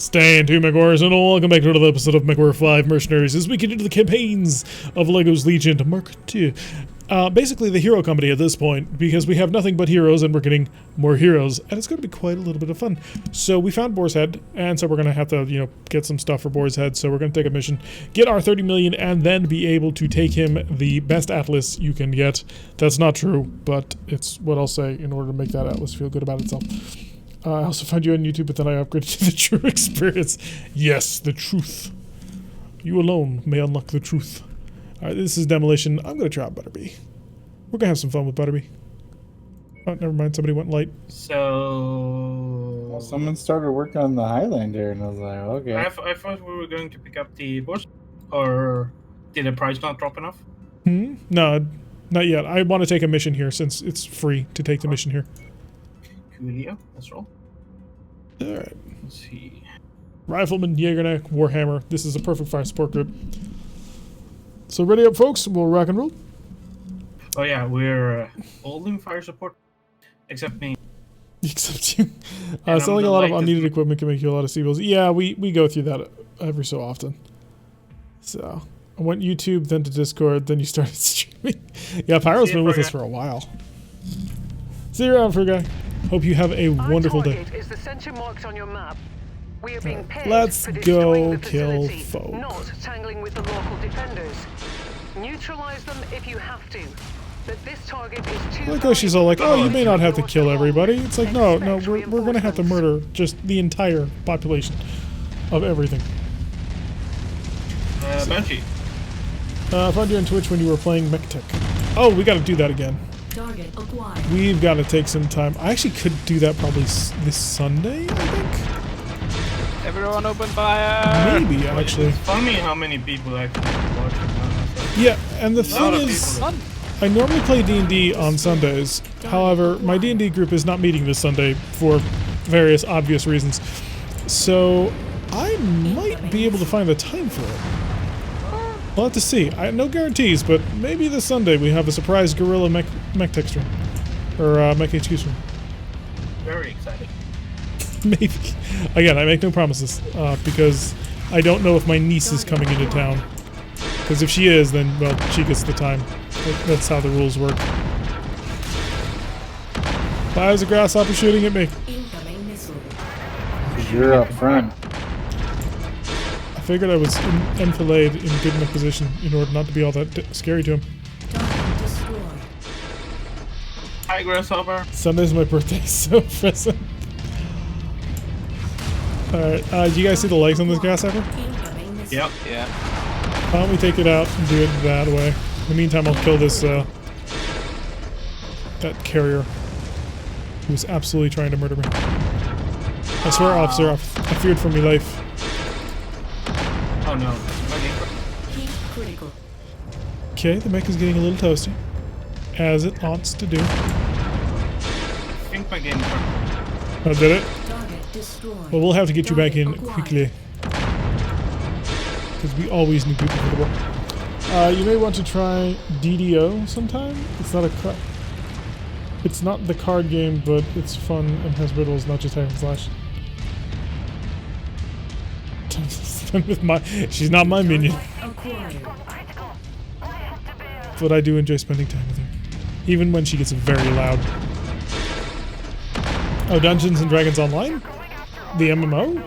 Stand to MechWarriors, and welcome back to another episode of MechWarrior 5 Mercenaries as we continue the campaigns of LEGO's Legion Mark II. Basically the hero company at this point, because we have nothing but heroes and we're getting more heroes, and it's going to be quite a little bit of fun. So we found Boar's Head, and so we're going to have to, get some stuff for Boar's Head, so we're going to take a mission, get our 30 million, and then be able to take him the best Atlas you can get. That's not true, but it's what I'll say in order to make that Atlas feel good about itself. I also found you on YouTube, but then I upgraded to the true experience. Yes, the truth. You alone may unlock the truth. Alright, this is Demolition. I'm going to try out Butterby. We're going to have some fun with Butterby. Oh, never mind. Somebody went light. So... Well, someone started working on the Highlander, and I was like, okay. I thought we were going to pick up the boss, or did the price not drop enough? No, not yet. I want to take a mission here since it's free to take the mission here. Coolio, let's roll. Alright. Let's see. Rifleman, Jägerneck, Warhammer. This is a perfect fire support group. So ready up, folks. We'll rock and roll. Oh yeah, we're holding fire support, except me. Except you. And Selling a lot of unneeded equipment can make you a lot of C-bills. Yeah, we go through that every so often. So, I went YouTube, then to Discord, then you started streaming. Yeah, Pyro's been with us for a while. See you around, guy. Hope you have a wonderful day. Is the center marked on your map. We are being paid let's for go the kill facility, folk. not tangling with the local defenders. Neutralize them if you have to. But this target is too. Look how she's all like, oh, you may not have to kill everybody. It's like, no, we're going to have to murder just the entire population of everything. Banshee. I found you on Twitch when you were playing MechTech. Oh, we got to do that again. Target acquired. We've got to take some time. I actually could do that probably this Sunday, I think. Everyone open fire! Maybe, actually. It's funny how many people actually watch it now. Yeah, and the thing is, I normally play D&D on Sundays. However, my D&D group is not meeting this Sunday for various obvious reasons. So, I might be able to find the time for it. We'll have to see. No guarantees, but maybe this Sunday we have a surprise Gorilla Mech Tech stream. Or Mech HQ stream. Very excited. Maybe. Again, I make no promises, because I don't know if my niece is coming into town. Because if she is, then, well, she gets the time. That's how the rules work. Why is a grasshopper shooting at me? You're up front. I figured I was enfilade in good enough position in order not to be all that scary to him. Hi, Grasshopper. Sunday's my birthday, so present. Alright, do you guys see the legs on this grasshopper? Yep. Yeah. Why don't we take it out and do it that way? In the meantime, I'll kill this, that carrier who's absolutely trying to murder me. I swear, officer, I feared for my life. Oh no. Okay, the mech is getting a little toasty. As it oughts to do. I think my game. Oh, did it? Well, we'll have to get you back in quickly. Because we always need people for the war. You may want to try DDO sometime. It's not a it's not the card game, but it's fun and has riddles, not just hack and slash. She's not my minion. But I do enjoy spending time with her. Even when she gets very loud. Oh, Dungeons and Dragons Online? The MMO?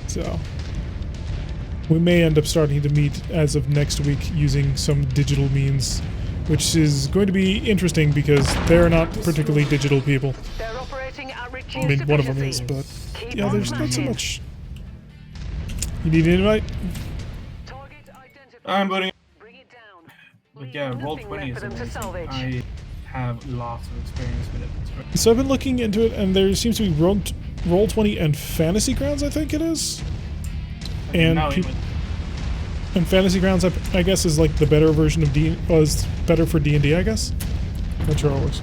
So, we may end up starting to meet as of next week using some digital means, which is going to be interesting because they're not particularly digital people. I mean, one of them is, but yeah, there's not so much. You need an invite? I'm voting. But yeah, Roll20 is amazing. I have lots of experience with it. So I've been looking into it, and there seems to be Roll20 and Fantasy Grounds, I think it is. And Fantasy Grounds, I guess, is like the better version of D. Was better for D&D, I guess. Not sure how it works.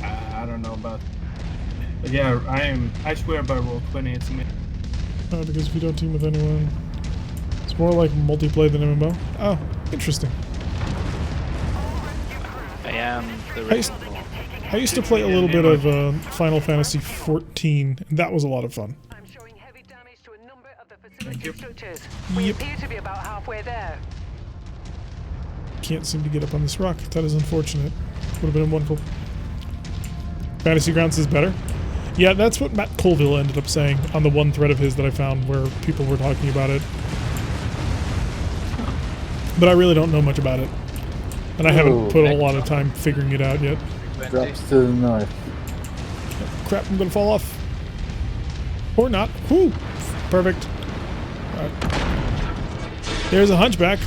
I don't know about. But yeah, I swear by Roll20, it's amazing. Because if you don't team with anyone, it's more like multiplayer than MMO. Oh, interesting. I am the I used to play a little bit of Final Fantasy XIV, and that was a lot of fun. I'm showing heavy damage to a number of the facility structures. We appear to be about halfway there. Can't seem to get up on this rock. That is unfortunate. Would have been wonderful. Fantasy Grounds is better. Yeah, that's what Matt Colville ended up saying on the one thread of his that I found where people were talking about it. But I really don't know much about it. And I haven't put a lot of time figuring it out yet. Drops to the north. Crap, I'm gonna fall off. Or not. Whew! Perfect. Alright. There's a hunchback.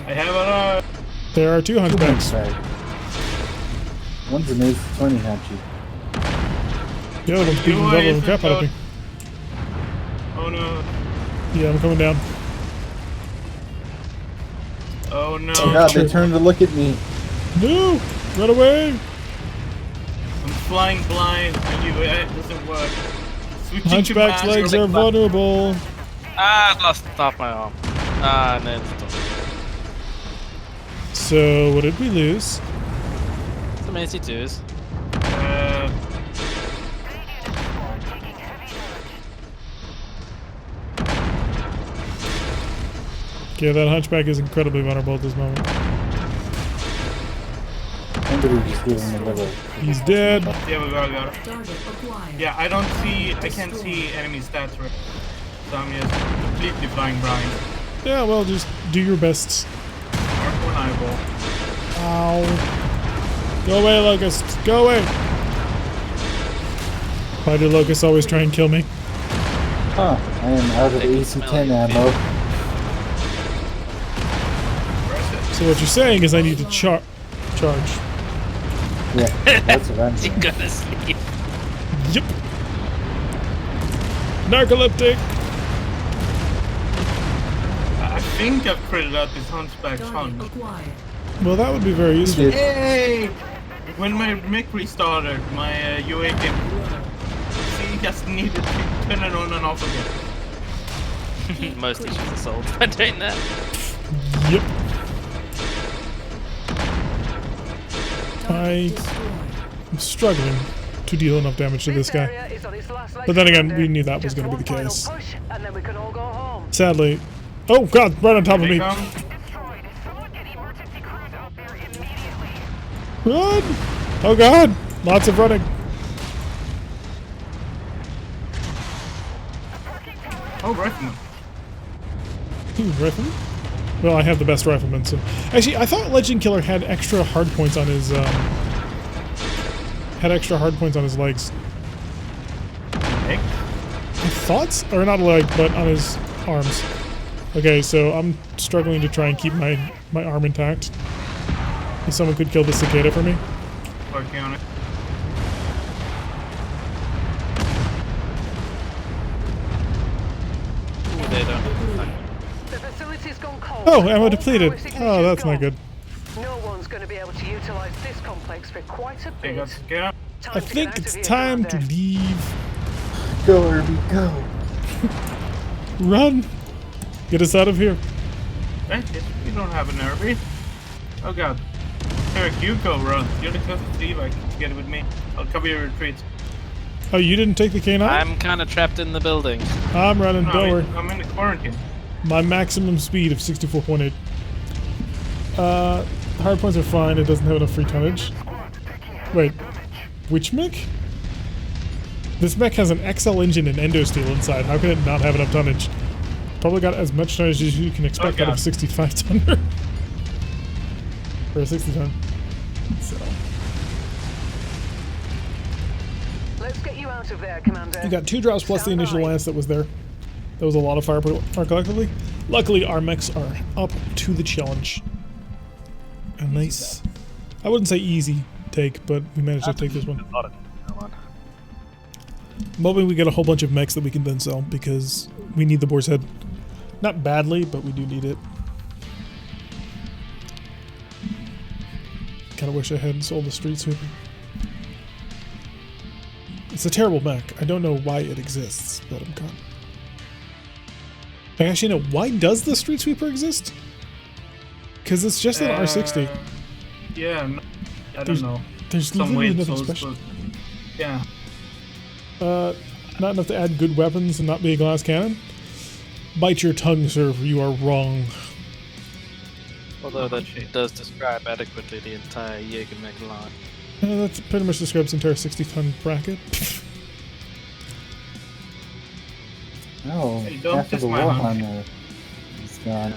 I have a... There are 2 hunchbacks. One's an Ace 20 Hachi. The other one's beating the devil and crap out of me. Oh no. Yeah, I'm coming down. Oh no. Oh god, they turned to look at me. No! Run away! I'm flying blind. It doesn't work. Switching Hunchback's to legs are vulnerable. Ah, I lost half my arm. Ah, no. So, what did we lose? Some AC2s. Okay, that hunchback is incredibly vulnerable at this moment. Somebody just gave him a little. He's dead. Yeah, we got it. Yeah, I can't see enemy stats right. So I'm just completely flying blind. Yeah, well, just do your best. Mark one eyeball. Ow. Go away, Locust. Go away. Why do locusts always try and kill me? Huh, I am out of AC-10 ammo. So what you're saying is I need to charge. Yeah, that's what I'm You're saying. gonna sleep. Yep. Narcoleptic. I think I've critted out this hunchback hunt. Well, that would be very useful. Hey! When my mech restarted, my UA came. See, just needed to turn it on and off again. Most issues are solved by doing that. Yep. I'm struggling to deal enough damage to this guy. But then again, we knew that was going to be the case. Sadly. Oh god, right on top of me. Run! Oh god! Lots of running. Oh, rifleman. Rifleman? Well, I have the best rifleman, so... Actually, I thought Legend Killer had extra hard points on his, legs. Leg? I thought? Or not a leg, but on his arms. Okay, so I'm struggling to try and keep my arm intact. If someone could kill the cicada for me. Working on it. Ooh, they don't. Oh, ammo depleted. Oh, that's not good. No one's going to be able to utilize this complex for quite a They bit. got scared. I think it's time to leave. Go, Irby, go. Run! Get us out of here. Hey, you don't have an RB. Oh god. Eric, you go run. You're the closest to evac together with me. I'll cover your retreat. Oh, you didn't take the K9? I'm kind of trapped in the building. I'm running, No, don't worry. I'm in the quarantine. My maximum speed of 64.8. Hard points are fine, it doesn't have enough free tonnage. Wait, which mech? This mech has an XL engine and endosteel inside. How can it not have enough tonnage? Probably got as much tonnage as you can expect out of 65 tonner. Or a 60 ton. So. Let's get you out of there, Commander. You got 2 drops plus the initial lance that was there. That was a lot of firepower collectively. Luckily, our mechs are up to the challenge. A nice, I wouldn't say easy take, but we managed to take this one. Hoping we get a whole bunch of mechs that we can then sell, because we need the boar's head. Not badly, but we do need it. Kinda wish I hadn't sold the Street Sweeper. It's a terrible mech. I don't know why it exists, but I'm gone. Actually, no. Why does the Street Sweeper exist? Because it's just an R60. Yeah. I don't know. There's Some literally weight nothing souls, special. but yeah. Not enough to add good weapons and not be a glass cannon? Bite your tongue, sir, for you are wrong. Although that does describe adequately the entire Jaeger mech line. That pretty much describes the entire 60-ton bracket. No, Hey, don't after kiss the my hunch. Warhammer is gone.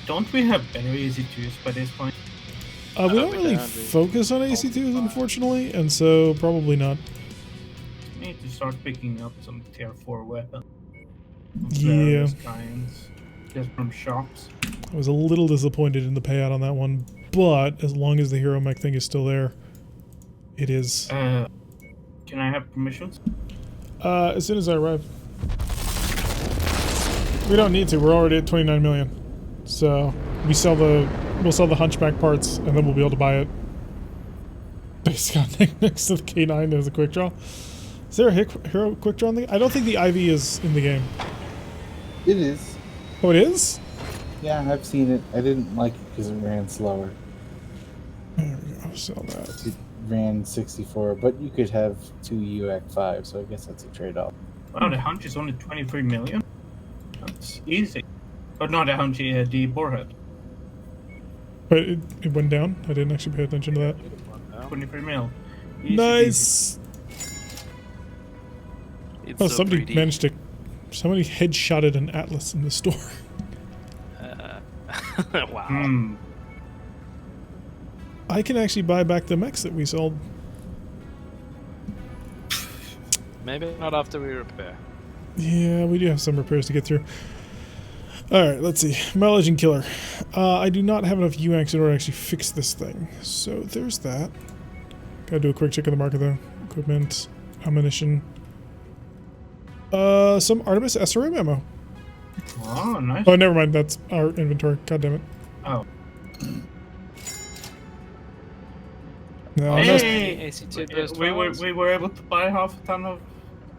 Don't we have better AC2s by this point? We don't we really don't. focus on AC2s, unfortunately, and so probably not. We need to start picking up some tier 4 weapons. Of Yeah. various kinds. Just from shops. I was a little disappointed in the payout on that one, but as long as the hero mech thing is still there, it is. Can I have permissions? As soon as I arrive. We don't need to. We're already at 29 million. So we'll sell the Hunchback parts, and then we'll be able to buy it. Basically, next to the K9 as a quick draw. Is there a hero quick draw in the? I don't think the IV is in the game. It is. Oh, it is? Yeah, I've seen it. I didn't like it because it ran slower. There we go. Sell that. It ran 64, but you could have 2 UAC5, so I guess that's a trade-off. Wow, the hunch is only 23 million? That's easy. But not the hunch, the boarhead. But it went down. I didn't actually pay attention to that. 23 mil. Easy, Nice. It's Oh, so somebody pretty. managed to. Somebody headshotted an Atlas in the store. Wow. Hmm. I can actually buy back the mechs that we sold. Maybe not after we repair. Yeah, we do have some repairs to get through. Alright, let's see. My Legend Killer. I do not have enough UX in order to actually fix this thing. So there's that. Gotta do a quick check of the market though. Equipment, ammunition. Some Artemis SRM ammo. Oh, nice. Oh, never mind. That's our inventory. God damn it. Oh. No, Hey! AC2 burst We rounds. were able to buy half a ton of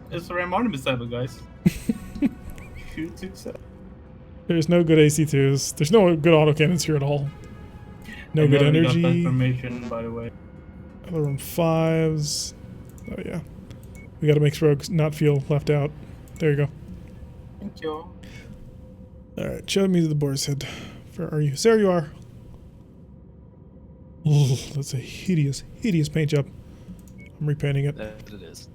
SRM Artemis ammo, guys. Huge success. there's no good AC2s. There's no good autocannons here at all. No I good never got that energy. information, by the way. Other room 5s. Oh, yeah. We gotta make Rogues not feel left out. There you go. Thank you. Alright, show me the boar's head. Where are you? There you are. Ugh, that's a hideous, hideous paint job. I'm repainting it. There it is.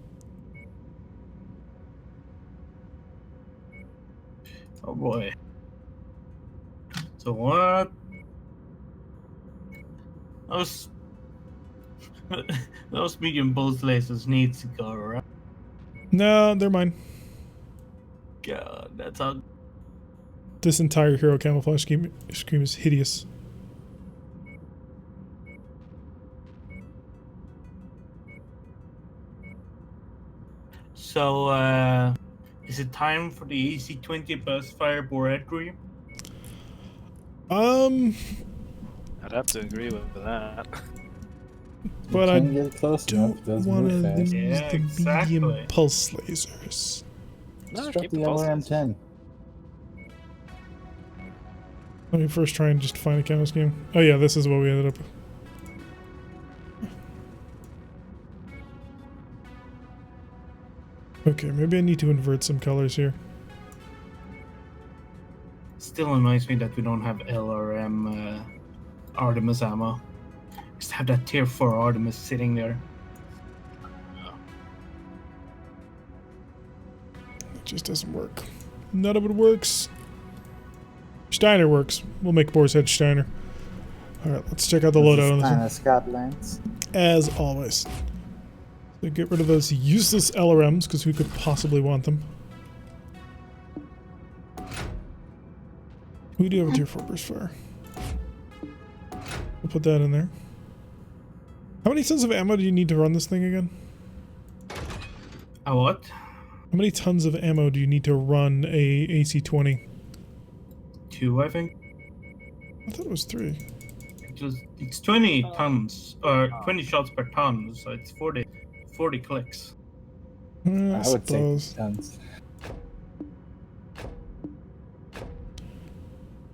Oh boy. So what? Those medium bullet lasers need to go, right? No, they're mine. God, that's how. This entire hero camouflage scheme is hideous. So, is it time for the AC-20 burst fire board crew? I'd have to agree with that. But You I can get close enough. It don't does want to move lose fast. Yeah, the exactly. medium pulse lasers. No, Struck keep the the pulses. LRM-10. Let me first try and just find a camo scheme. Oh yeah, this is what we ended up with. Okay, maybe I need to invert some colors here. Still annoys me that we don't have LRM Artemis ammo. Just have that tier 4 Artemis sitting there. It just doesn't work. None of it works. Steiner works. We'll make Boar's Head Steiner. Alright, let's check out the loadout on this one. Scotland. As always. So get rid of those useless LRMs, because who could possibly want them? We do have a tier 4 burst fire. We'll put that in there. How many tons of ammo do you need to run this thing again? A what? How many tons of ammo do you need to run a AC-20? 2, I think. I thought it was 3. It's 20 tons, or 20 shots per ton, so it's 40 clicks. I I would say suppose. tons.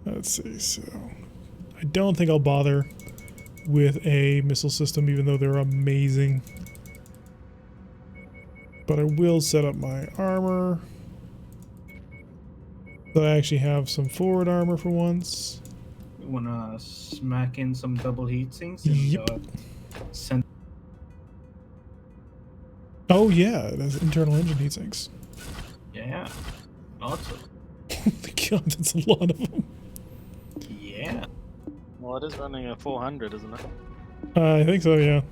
Let's see, so I don't think I'll bother with a missile system, even though they're amazing. But I will set up my armor. So I actually have some forward armor for once. You wanna smack in some double heat sinks and Yep. send. Oh yeah, there's internal engine heat sinks. Yeah, lots of. Holy God, that's a lot of them. Yeah. Well, it is running a 400, isn't it? I think so, yeah.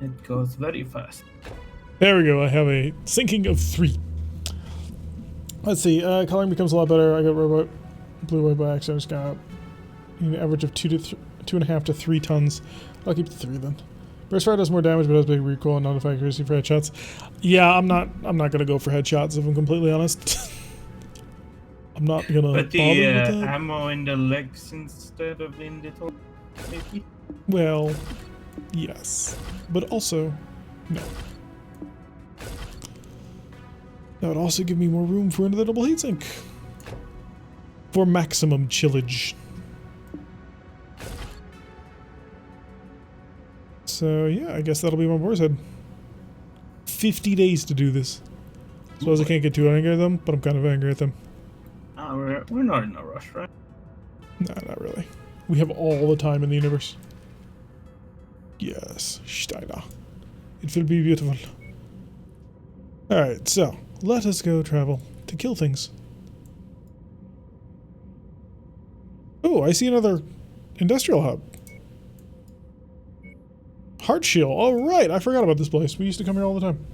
It goes very fast. There we go, I have a sinking of 3. Let's see, coloring becomes a lot better. I got robot blue white by accident. I just got an average of 2.5 to 3 tons. I'll keep the 3 then. Burst fire does more damage, but has big recoil and non-effect accuracy for headshots. Yeah, I'm not gonna go for headshots if I'm completely honest. I'm not gonna But bother the with that. ammo in the legs instead of in the top, maybe? Well, yes, but also no. That would also give me more room for another double heatsink for maximum chillage. So yeah, I guess that'll be my boar's head. 50 days to do this. Suppose I can't get too angry at them, but I'm kind of angry at them. We're not in a rush, right? Nah, not really. We have all the time in the universe. Yes, Steiner. It will be beautiful. Alright, so let us go travel to kill things. Oh, I see another industrial hub. Heart Shield. All right, I forgot about this place. We used to come here all the time.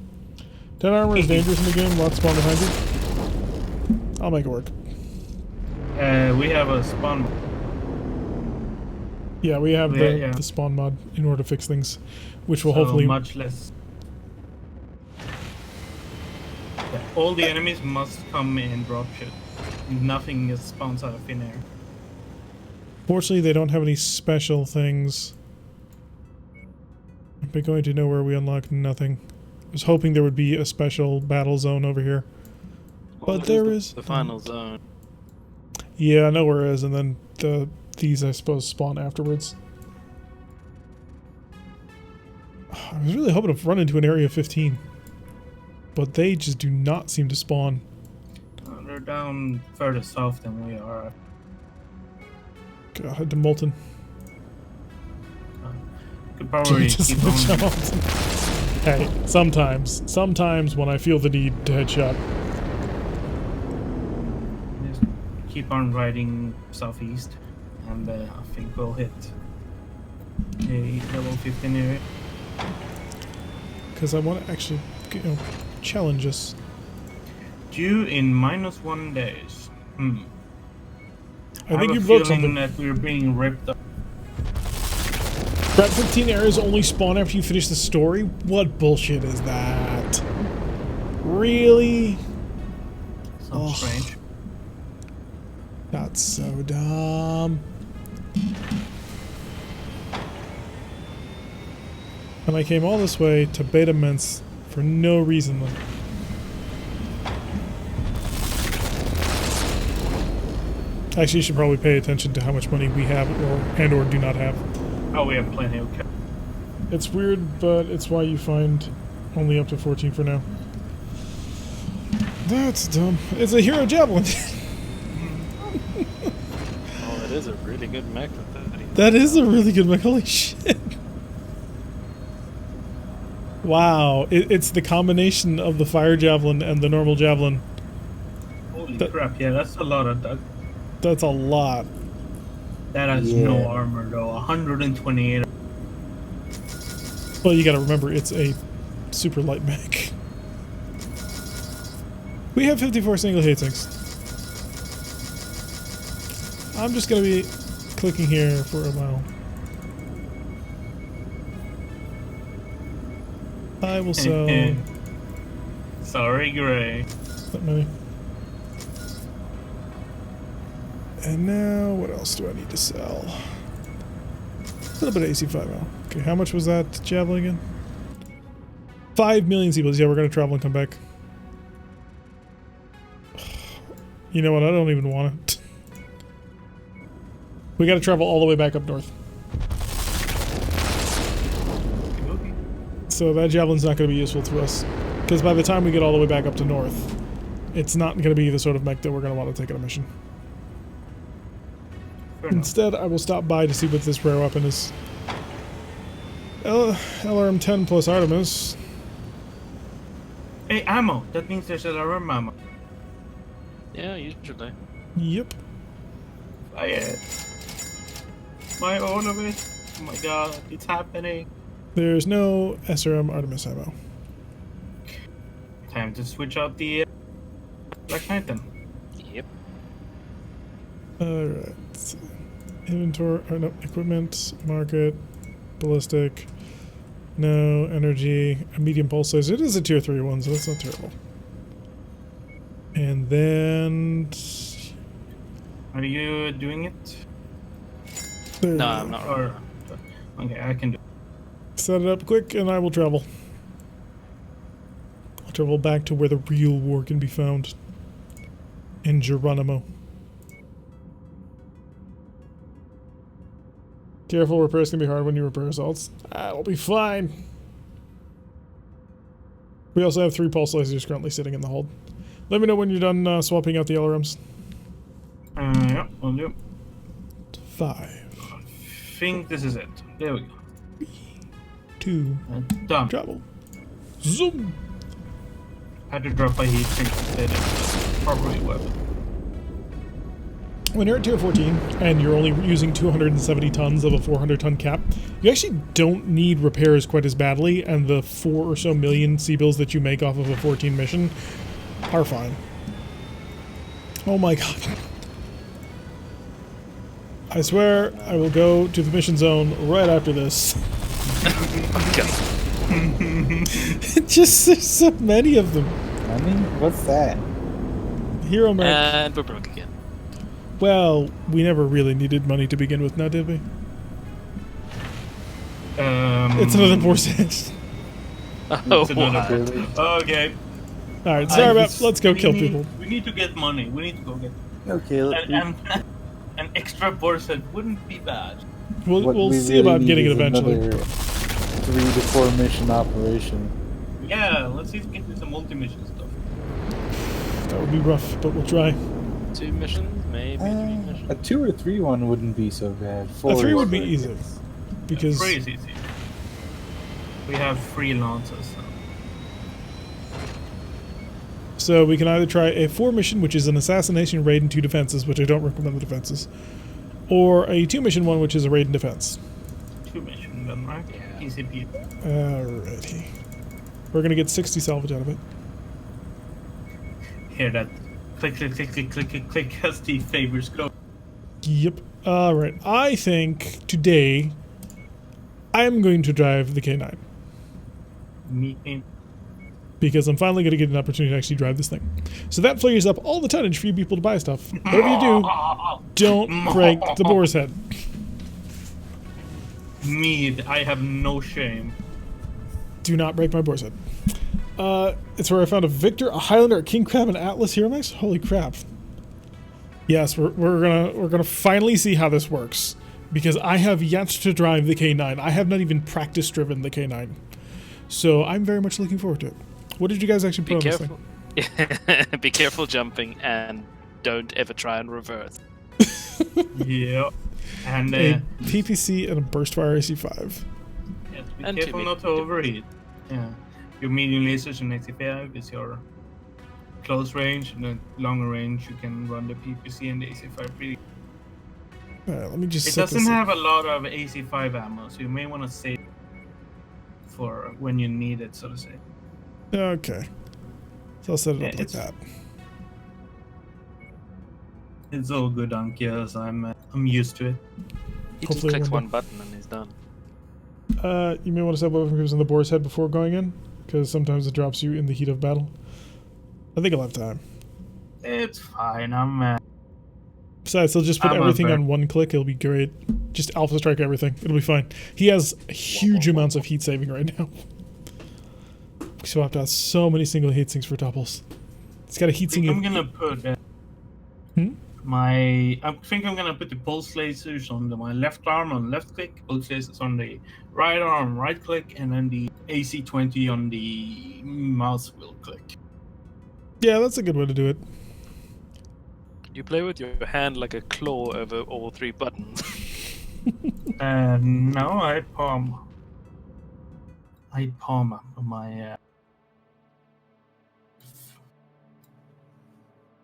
10 armor is dangerous in the game. Lots spawn behind you. I'll make it work. We have a spawn. Yeah, we have Yeah. the spawn mod in order to fix things, which will So hopefully much less. Yeah, all the enemies must come in drop shit. Nothing spawns out of thin air. Fortunately, they don't have any special things. But going to nowhere, we unlock nothing. I was hoping there would be a special battle zone over here. Well, But there is the final zone. Yeah, nowhere is, and then these, I suppose, spawn afterwards. I was really hoping to run into an area 15. But they just do not seem to spawn. They're down further south than we are. God, to Molten. Could probably Just keep switch on. out. Hey, sometimes when I feel the need to headshot. Just keep on riding southeast, and I think we'll hit a level 15 area. Because I want to actually, challenge us. Due in -1 days. I think have you a broke feeling something. that we're being ripped up. Prep 15 areas only spawn after you finish the story? What bullshit is that? Really? Sounds Ugh. strange. That's so dumb. And I came all this way to Beta Mints for no reason. Actually, you should probably pay attention to how much money we have or do not have. Oh, we have plenty of cash. It's weird, but it's why you find only up to 14 for now. That's dumb. It's a hero javelin. Oh, it is a really good mech with that. That is a really good mech. Holy shit. Wow. It's the combination of the fire javelin and the normal javelin. Holy That- crap, yeah, that's a lot of that. That's a lot. That has Yeah. no armor though. 128. Well, you gotta remember, it's a super light mech. We have 54 single hit sinks. I'm just gonna be clicking here for a while. I will sell Sorry, Gray. that many. And now, what else do I need to sell? A little bit of AC5 ammo. Okay, how much was that javelin again? 5 million seabills. Yeah, we're gonna travel and come back. You know what? I don't even want it. We got to travel all the way back up north. Okay. So that javelin's not going to be useful to us. Because by the time we get all the way back up to north, it's not going to be the sort of mech that we're going to want to take on a mission. Fair enough. Instead, I will stop by to see what this rare weapon is. LRM-10 plus Artemis. Hey, ammo. That means there's LRM ammo. Yeah, usually. Yep. Fire. My all of it. Oh my god, it's happening. There's no SRM Artemis ammo. Time to switch out the Black Knight then. Yep. Alright. Inventory, or no, equipment, market, ballistic, no, energy, a medium pulse laser. It is a tier 3 one, so that's not terrible. And then... Are you doing it? there No, we I'm go. not. Or okay, I can do it. Set it up quick and I will travel. I'll travel back to where the real war can be found. In Geronimo. Careful, repairs can be hard when you repair assaults. That'll be fine. We also have 3 pulse lasers currently sitting in the hold. Let me know when you're done swapping out the LRMs. Yeah, I'll do it. 5, I think this is it. There we go. 2, Done. travel. Zoom! Had to drop a heat sink instead of properly weapon. When you're at tier 14 and you're only using 270 tons of a 400 ton cap, you actually don't need repairs quite as badly, and the 4 or so million C-bills that you make off of a 14 mission are fine. Oh my god. I swear I will go to the mission zone right after this. Just there's so many of them. I mean, what's that? Hero Mech. And we're broke again. Well, we never really needed money to begin with, now did we? It's another force edge. Oh, It's another what? Really? Okay. Alright, sorry about. Let's go kill people. We need to get money. We need to go get. Okay, let's An extra borset wouldn't be bad. We'll we see really about need getting it is eventually. another 3 to 4 mission operation. Yeah, let's see if we can do some multi-mission stuff. That would be rough, but we'll try. 2 missions, maybe 3 missions. A 2 or 3 one wouldn't be so bad. 4 A 3 is would be like- easy. Because Free is easy. We have freelancers. so we can either try a 4 mission, which is an assassination, raid, and 2 defenses, which I don't recommend the defenses, or a 2 mission one, which is a raid and defense. 2 mission then, right? Yeah. Easy peasy. Alrighty. We're gonna get 60 salvage out of it. Hear that? Click, click, click, click, click, click, click as the favors go. Yep. Alright. I think today I am going to drive the K9. Meet me. Because I'm finally going to get an opportunity to actually drive this thing. So that flares up all the tonnage for you people to buy stuff. Whatever you do, don't break the boar's head. Mead, I have no shame. Do not break my boar's head. It's where I found a Victor, a Highlander, a King Crab, and Atlas Hero Mechs. Holy crap! Yes, we're gonna finally see how this works, because I have yet to drive the K9. I have not even practice driven the K9, so I'm very much looking forward to it. What did you guys actually put Be on careful. this thing? Be careful jumping and don't ever try and reverse. Yeah. And A PPC and a Burstfire AC5. yes, be and careful two not to overheat. Yeah. Your medium lasers and AC5 is your close range, and then longer range you can run the PPC and the AC5 pretty. Alright, let me just It set doesn't this up. have a lot of AC5 ammo, so you may want to save for when you need it, so to say. Okay. So I'll set it Yeah, up like it's- that. It's all good, Ankias. I'm used to it. He just Hopefully clicks one one button and he's done. You may want to set weapon groups on the boar's head before going in, because sometimes it drops you in the heat of battle. I think I'll have time. It's fine. Besides, he'll just put I'm everything okay. on one click. It'll be great. Just alpha strike everything. It'll be fine. He has huge amounts of heat saving right now. We swapped out so many single heat sinks for doubles. It's got a heat sink. I'm gonna put. Hmm? I think I'm gonna put the pulse lasers on my left arm on left click, pulse lasers on the right arm right click, and then the AC-20 on the mouse wheel click. Yeah, that's a good way to do it. You play with your hand like a claw over all 3 buttons. No, I palm my.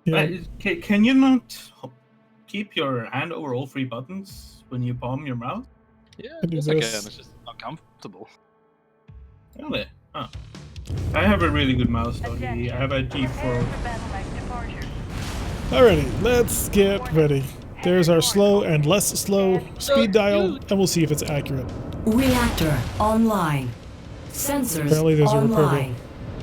Yeah. Can you not keep your hand over all 3 buttons when you palm your mouse? Yeah, I do yes I can. this. It's just not comfortable. Really? Huh. I have a really good mouse though. I have a G4. Alrighty, let's get ready. There's our slow and less slow speed dial, and we'll see if it's accurate. Reactor online. Sensors Apparently there's a online.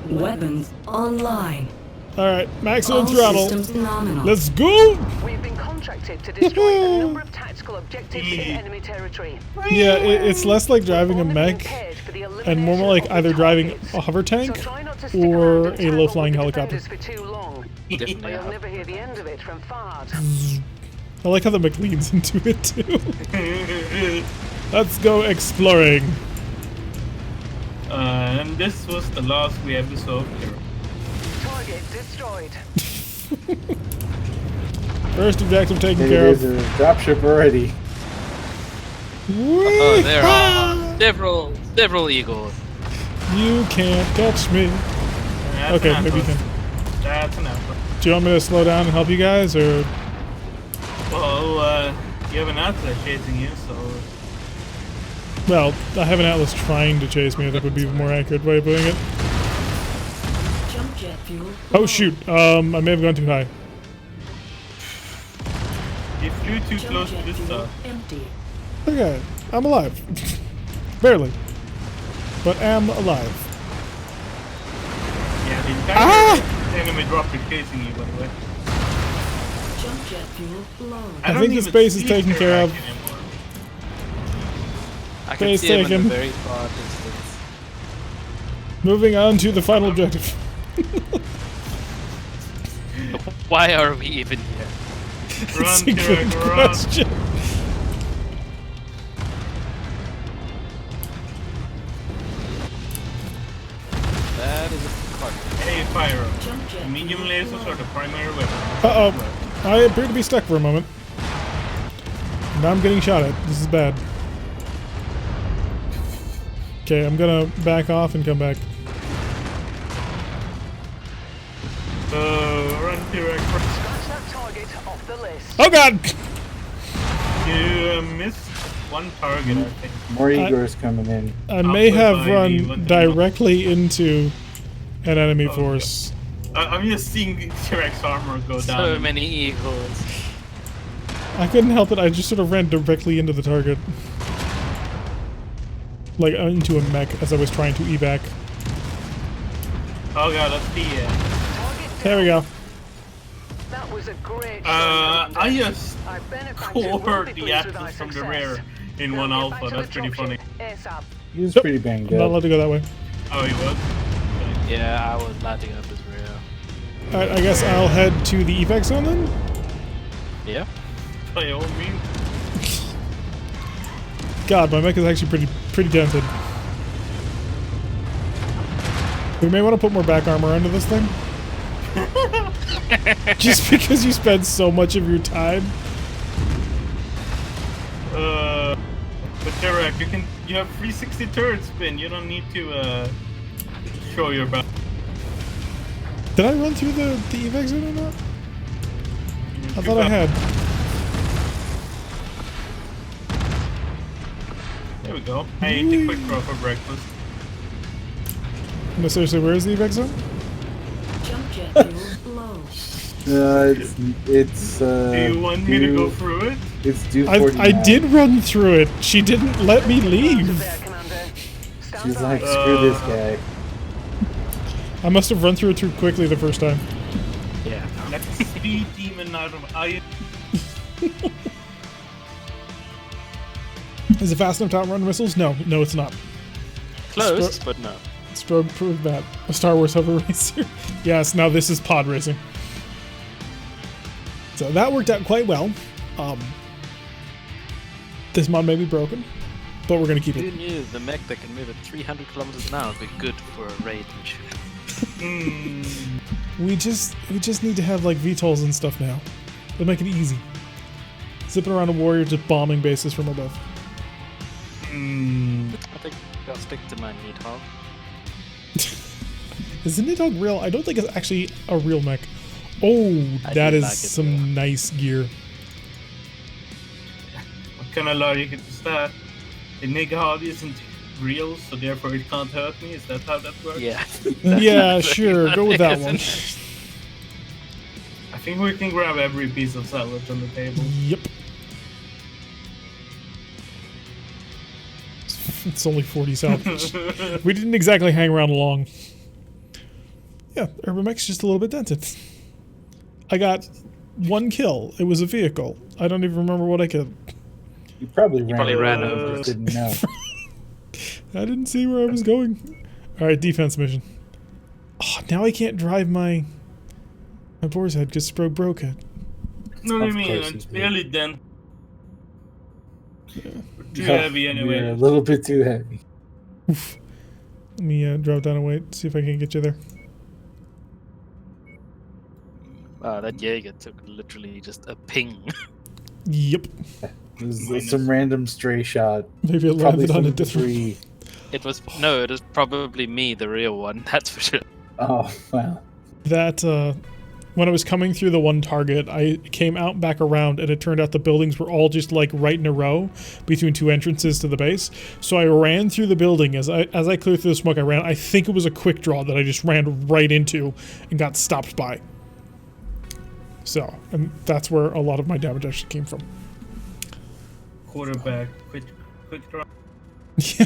Weapons online. Alright, maximum All throttle. systems nominal. Let's go! We've been contracted to destroy a number of tactical objectives in enemy territory. Yeah, it's less like driving a mech and more like either driving a hover tank or a low-flying helicopter. For too long. Definitely. You'll never hear the end of it from FARD. I like how the mech leans into it too. Let's go exploring. And this was the last we ever saw of Kira. Target destroyed. First objective taken Maybe care there's of. a dropship already. Oh, there Whee-ha! are several eagles. You can't catch me. That's Okay, an maybe you outpost. can. That's an outpost. Do you want me to slow down and help you guys, or? Well, you have an Atlas chasing you, so... Well, I have an Atlas trying to chase me. I think would be a more accurate way of putting it. Jump jet fuel. Oh shoot! I may have gone too high. You flew too Jump close to jet this fuel stuff. empty. Okay, I'm alive. Barely, but am alive. Yeah, the entire enemy drop is chasing you, by the way. Jump jet fuel low. I don't think the even space is see taken Kira care of. anymore. I can Space see him in taken. the very far distance. Moving on to the final objective. Why are we even here? Run, That's a good Kira, run. question. That is a card. Hey, Pyro. Jump jet The medium fuel lasers low. are the primary weapon. Uh-oh. I appear to be stuck for a moment. Now I'm getting shot at. This is bad. Okay, I'm gonna back off and come back. Run, Kira. Scratch that target off the list. Oh god! You missed one target, I think. More Igors coming in. I may Output have by the run one directly into an enemy Okay. force. I'm just seeing T-Rex armor go down. So many eagles. I couldn't help it, I just sort of ran directly into the target. Like, into a mech as I was trying to evac. Oh god, that's the... Target There we go. That was a great I just Our benefactor will tore be the pleased with our Atlas from the success. rear in Now one get back alpha. to That's the pretty funny. dropship ASAP. He was Yep. pretty banged I'm not allowed up. to go that way. Oh, he was? Yeah, I was lighting up his rear. Alright, I guess I'll head to the evac zone then? Yeah. By all means. God, my mech is actually pretty dented. We may want to put more back armor onto this thing. Just because you spend so much of your time. But Derek, you have 360 turret spin. You don't need to show your back. Did I run through the evac zone or not? I thought I had. There we go. I ate a quick crow for breakfast. No, seriously, where is the evac zone? Jump jet fuel low. It's Do you want me to go through it? It's due I 49. did run through it. She didn't let me leave. There, Commander. Stand She's by. like, screw this guy. I must have run through it too quickly the first time. Yeah. Let the speed demon out of iron. Is it fast enough to outrun missiles? No, it's not. Close, but no. Strobe proved that. A Star Wars hover racer. Yes, now this is pod racing. So that worked out quite well. This mod may be broken, but we're going to keep Who it. knew the mech that can move at 300 kilometers an hour would be good for a raid mission? We just need to have like VTOLs and stuff now. They'll make it easy. Zipping around a warrior, just bombing bases from above. I think I'll stick to my Needhog. Is the Nidhogg real? I don't think it's actually a real mech. Oh, I that do is like it, some though. nice gear. What kind of logic is that? The Nidhogg isn't real, so therefore it can't hurt me? Is that how that works? Yeah. Yeah, sure. Go with that one. I think we can grab every piece of salvage on the table. Yep. It's only 40 salvage. We didn't exactly hang around long. Yeah, Urban Mech's just a little bit dented. I got 1 kill. It was a vehicle. I don't even remember what I killed. You probably ran over. over. Just didn't know. I didn't see where I was going. Alright, defense mission. Oh, now I can't drive my boar's head because Sprogue broke it. No, I Of mean, course it's you barely done. Yeah. Too heavy anyway. You're a little bit too heavy. Oof. Let me drop down and wait, see if I can get you there. Wow, that Jaeger took literally just a ping. Yep. It was some random stray shot. Maybe it Probably landed on a some different... debris. It was probably me, the real one. That's for sure. Oh, wow. That, when I was coming through the one target, I came out back around, and it turned out the buildings were all just like right in a row between 2 entrances to the base. So I ran through the building. As I cleared through the smoke, I think it was a quick draw that I just ran right into and got stopped by. So, and that's where a lot of my damage actually came from. Quarterback, quick draw. Yeah.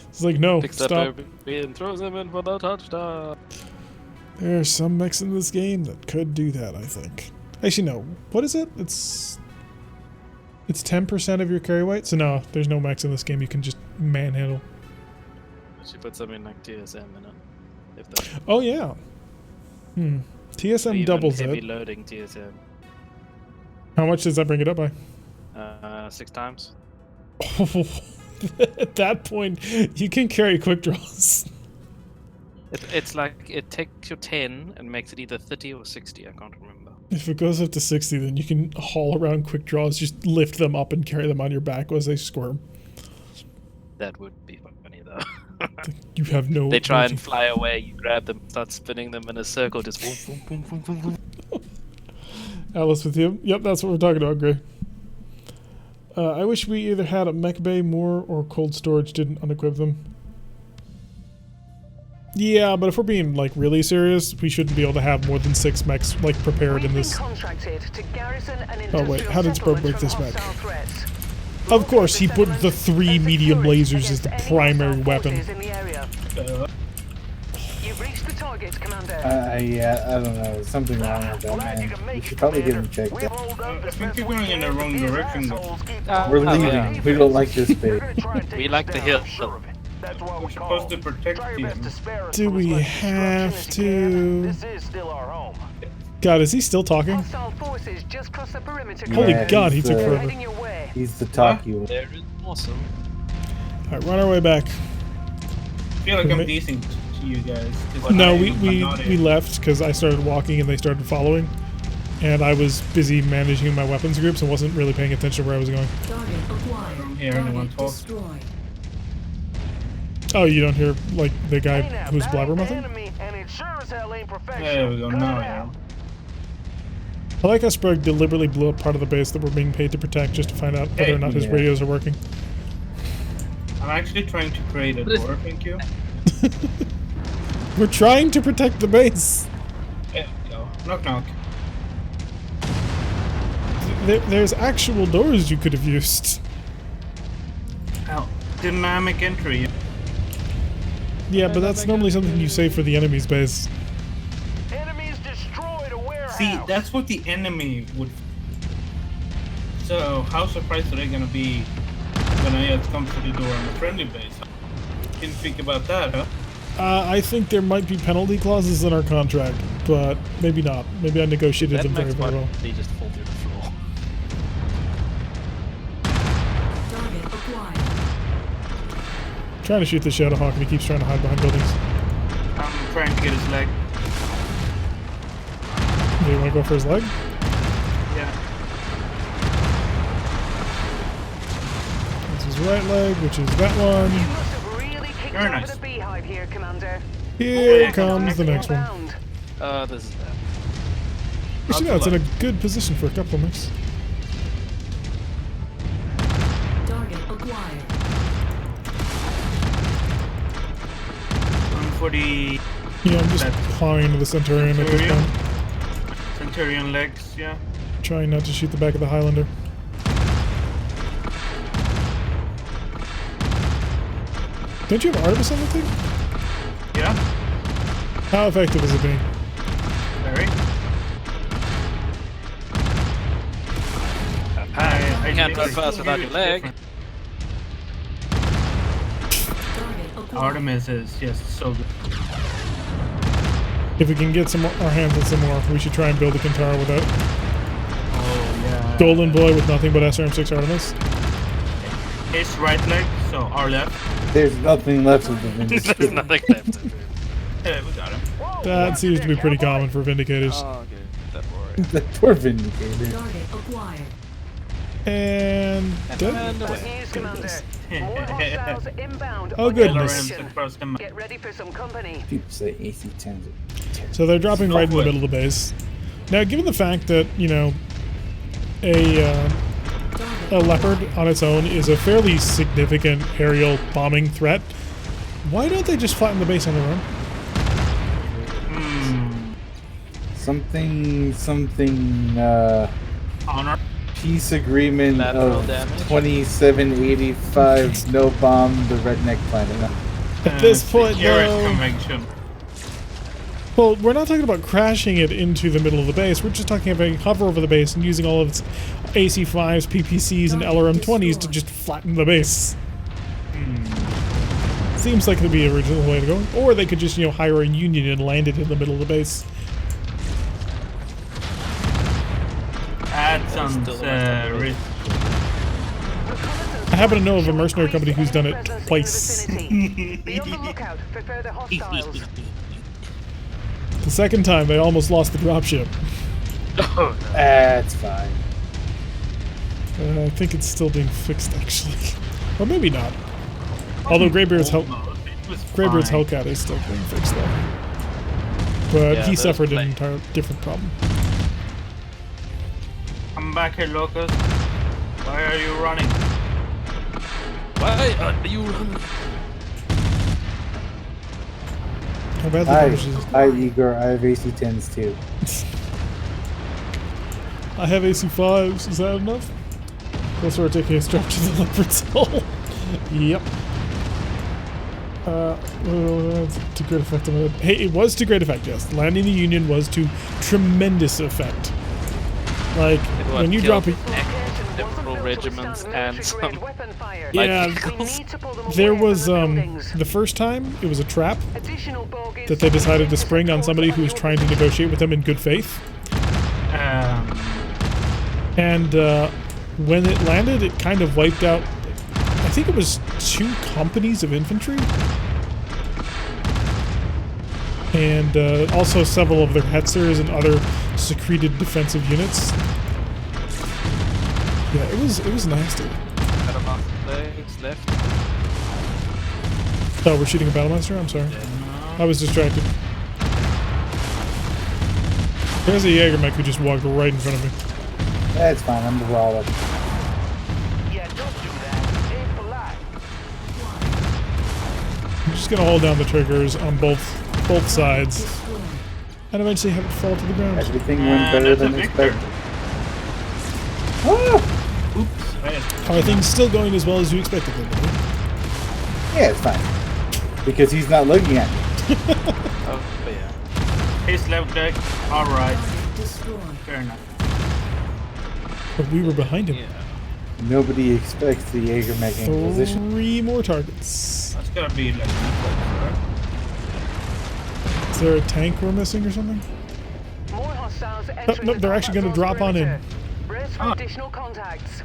It's like, no, Picks up stop. everybody and throws him in for the touchdown. There are some mechs in this game that could do that, I think. Actually, no. What is it? It's 10% of your carry weight? So no, there's no mechs in this game you can just manhandle. She put something like TSM in it. If that, Oh, yeah. TSM even doubles heavy it. loading TSM. How much does that bring it up by? 6 times. At that point, you can carry quick draws. It's like it takes your 10 and makes it either 30 or 60. I can't remember. If it goes up to 60, then you can haul around quick draws, just lift them up and carry them on your back as they squirm. That would be funny though. You have no... They try and fly away. You grab them, start spinning them in a circle, just boom, boom, boom, boom, boom, boom. Alice with you. Yep, that's what we're talking about, Gray. I wish we either had a mech bay more or cold storage didn't unequip them. Yeah, but if we're being like really serious, we shouldn't be able to have more than 6 mechs like prepared in this. Contracted to garrison an Oh wait, how did Sprogue break this mech? mech? Of course, he put the 3 medium lasers as the primary weapon. You've reached the target, Commander. Yeah, I don't know. There's something wrong with that, man. We should probably get him checked out. I think you're going in the wrong direction. We're leaving. Yeah. We don't like this bait. We like the hill. We're supposed to protect him. Do we have to? This is still our home. God, is he still talking? Hostile forces just crossed the perimeter. Holy Yeah, God, he he's, took forever. Heading your way. He's the talkie one. There is awesome. Alright, run our way back. I feel like I'm decent to you guys. 'cause No, I'm we not we left because I started walking and they started following. And I was busy managing my weapons groups and wasn't really paying attention to where I was going. Target acquired. don't hear anyone Target talk. destroyed. Oh, you don't hear, like, the guy Hey now, who's that ain't the blabbermouthing? enemy, and it sure as hell ain't perfection. There we go, Cut now it I out. am. I like how Sprague deliberately blew up part of the base that we're being paid to protect just to find out whether or not his Yeah. radios are working. I'm actually trying to create a door, thank you. We're trying to protect the base. There we go. Knock knock. There's actual doors you could have used. Ow. Dynamic entry. Yeah, but that's normally something you save for the enemy's base. Enemies destroyed a warehouse. See, that's what the enemy would. So, how surprised are they gonna be when I come to the door on the friendly base? Didn't think about that, huh? I think there might be penalty clauses in our contract, but maybe not. Maybe I negotiated That them very, makes very well. they just fall through the floor. Target acquired. Trying to shoot the Shadowhawk and he keeps trying to hide behind buildings. I'm trying to get his leg. Do you want to go for his leg? Yeah. That's his right leg, which is that one. You must have really kicked Very over nice. the beehive here, Commander. Here comes the next one. Inbound. This is that. Actually, no, it's in a good position for a couple of mechs. Target acquired. Going for the Yeah, I'm just That's- clawing into the Centurion at this Centurion. point. Centurion legs, yeah. Trying not to shoot the back of the Highlander. Don't you have Artemis on the thing? Yeah, How effective is it being? very. I Can't think run it's fast without your huge leg. difference. Target acquired. Artemis is just so good. If we can get some our hands on some more, we should try and build a Kintara with that. Oh yeah. Golden Boy with nothing but SRM6 Artemis. His right leg, so our left. There's nothing left of the There's Vindicator. nothing left of it. Yeah, we got him. That seems to be pretty common for Vindicators. Oh, okay. That boring. The poor Vindicator. Target acquired. And And dead. away. Good news, Commander. More hostiles inbound. Oh, on your goodness. LRMs position. across the map. Get ready for some company. People say AC-10s are terrible. So they're dropping right in the Softwood. middle of the base. Now, given the fact that, you know, a Leopard on its own is a fairly significant aerial bombing threat, why don't they just flatten the base on their own? Something, Honor. peace agreement Lateral of damage. 2785, no bomb the redneck planet. At this point, Security though, convention. well, we're not talking about crashing it into the middle of the base. We're just talking about hover over the base and using all of its AC5s, PPCs, and LRM20s to just flatten the base. Seems like it'd be the original way to go. Or they could just, you know, hire a Union and land it in the middle of the base. Add some still the best risk. I happen to know of a mercenary company who's done it twice. Be on the lookout for further hostiles. The second time, they almost lost the dropship. Oh, no. That's fine. I think it's still being fixed, actually. Or maybe not. Although Greybeard's Greybeard's fine. Hellcat is still being fixed, though. But Yeah, he those suffered an play- entire different problem. Come back here, Locust. Why are you running? Why are you running? How bad the Hi, damage is. hi Igor, I have AC-10s too. I have AC5s. Is that enough? Plus, we're taking a strap to the Leopard's hull. Yep. That's to great effect. Hey, it was to great effect, yes. Landing the Union was to tremendous effect. Like, It when you drop it. several regiments and some Yeah, there was, the first time, it was a trap that they decided to spring on somebody who was trying to negotiate with them in good faith. And when it landed, it kind of wiped out, I think it was 2 companies of infantry. And also several of their Hetzers and other secreted defensive units. Yeah, it was nasty. legs left. Oh, we're shooting a Battlemaster? I'm sorry. I was distracted. There's a Jägermech who just walked right in front of me. That's fine, I'm the brawler. Yeah, don't do that. Ain't polite. I'm just gonna hold down the triggers on both sides Destroyed. and eventually have it fall to the ground. Everything went better that's a than victor. expected. Ah! Oops. Right. Are things still going as well as you expected them to be? Yeah, it's fine. Because he's not looking at me. Oh, but yeah. His left leg. Alright. Destroyed. Fair enough. But we were behind him. Yeah. Nobody expects the Jägermech in position. 3 more targets. That's gotta be like reflex, right? Is there a tank we're missing or something? More hostiles entering no, the they're actually combat gonna zone drop on in. perimeter. Brace for additional contacts.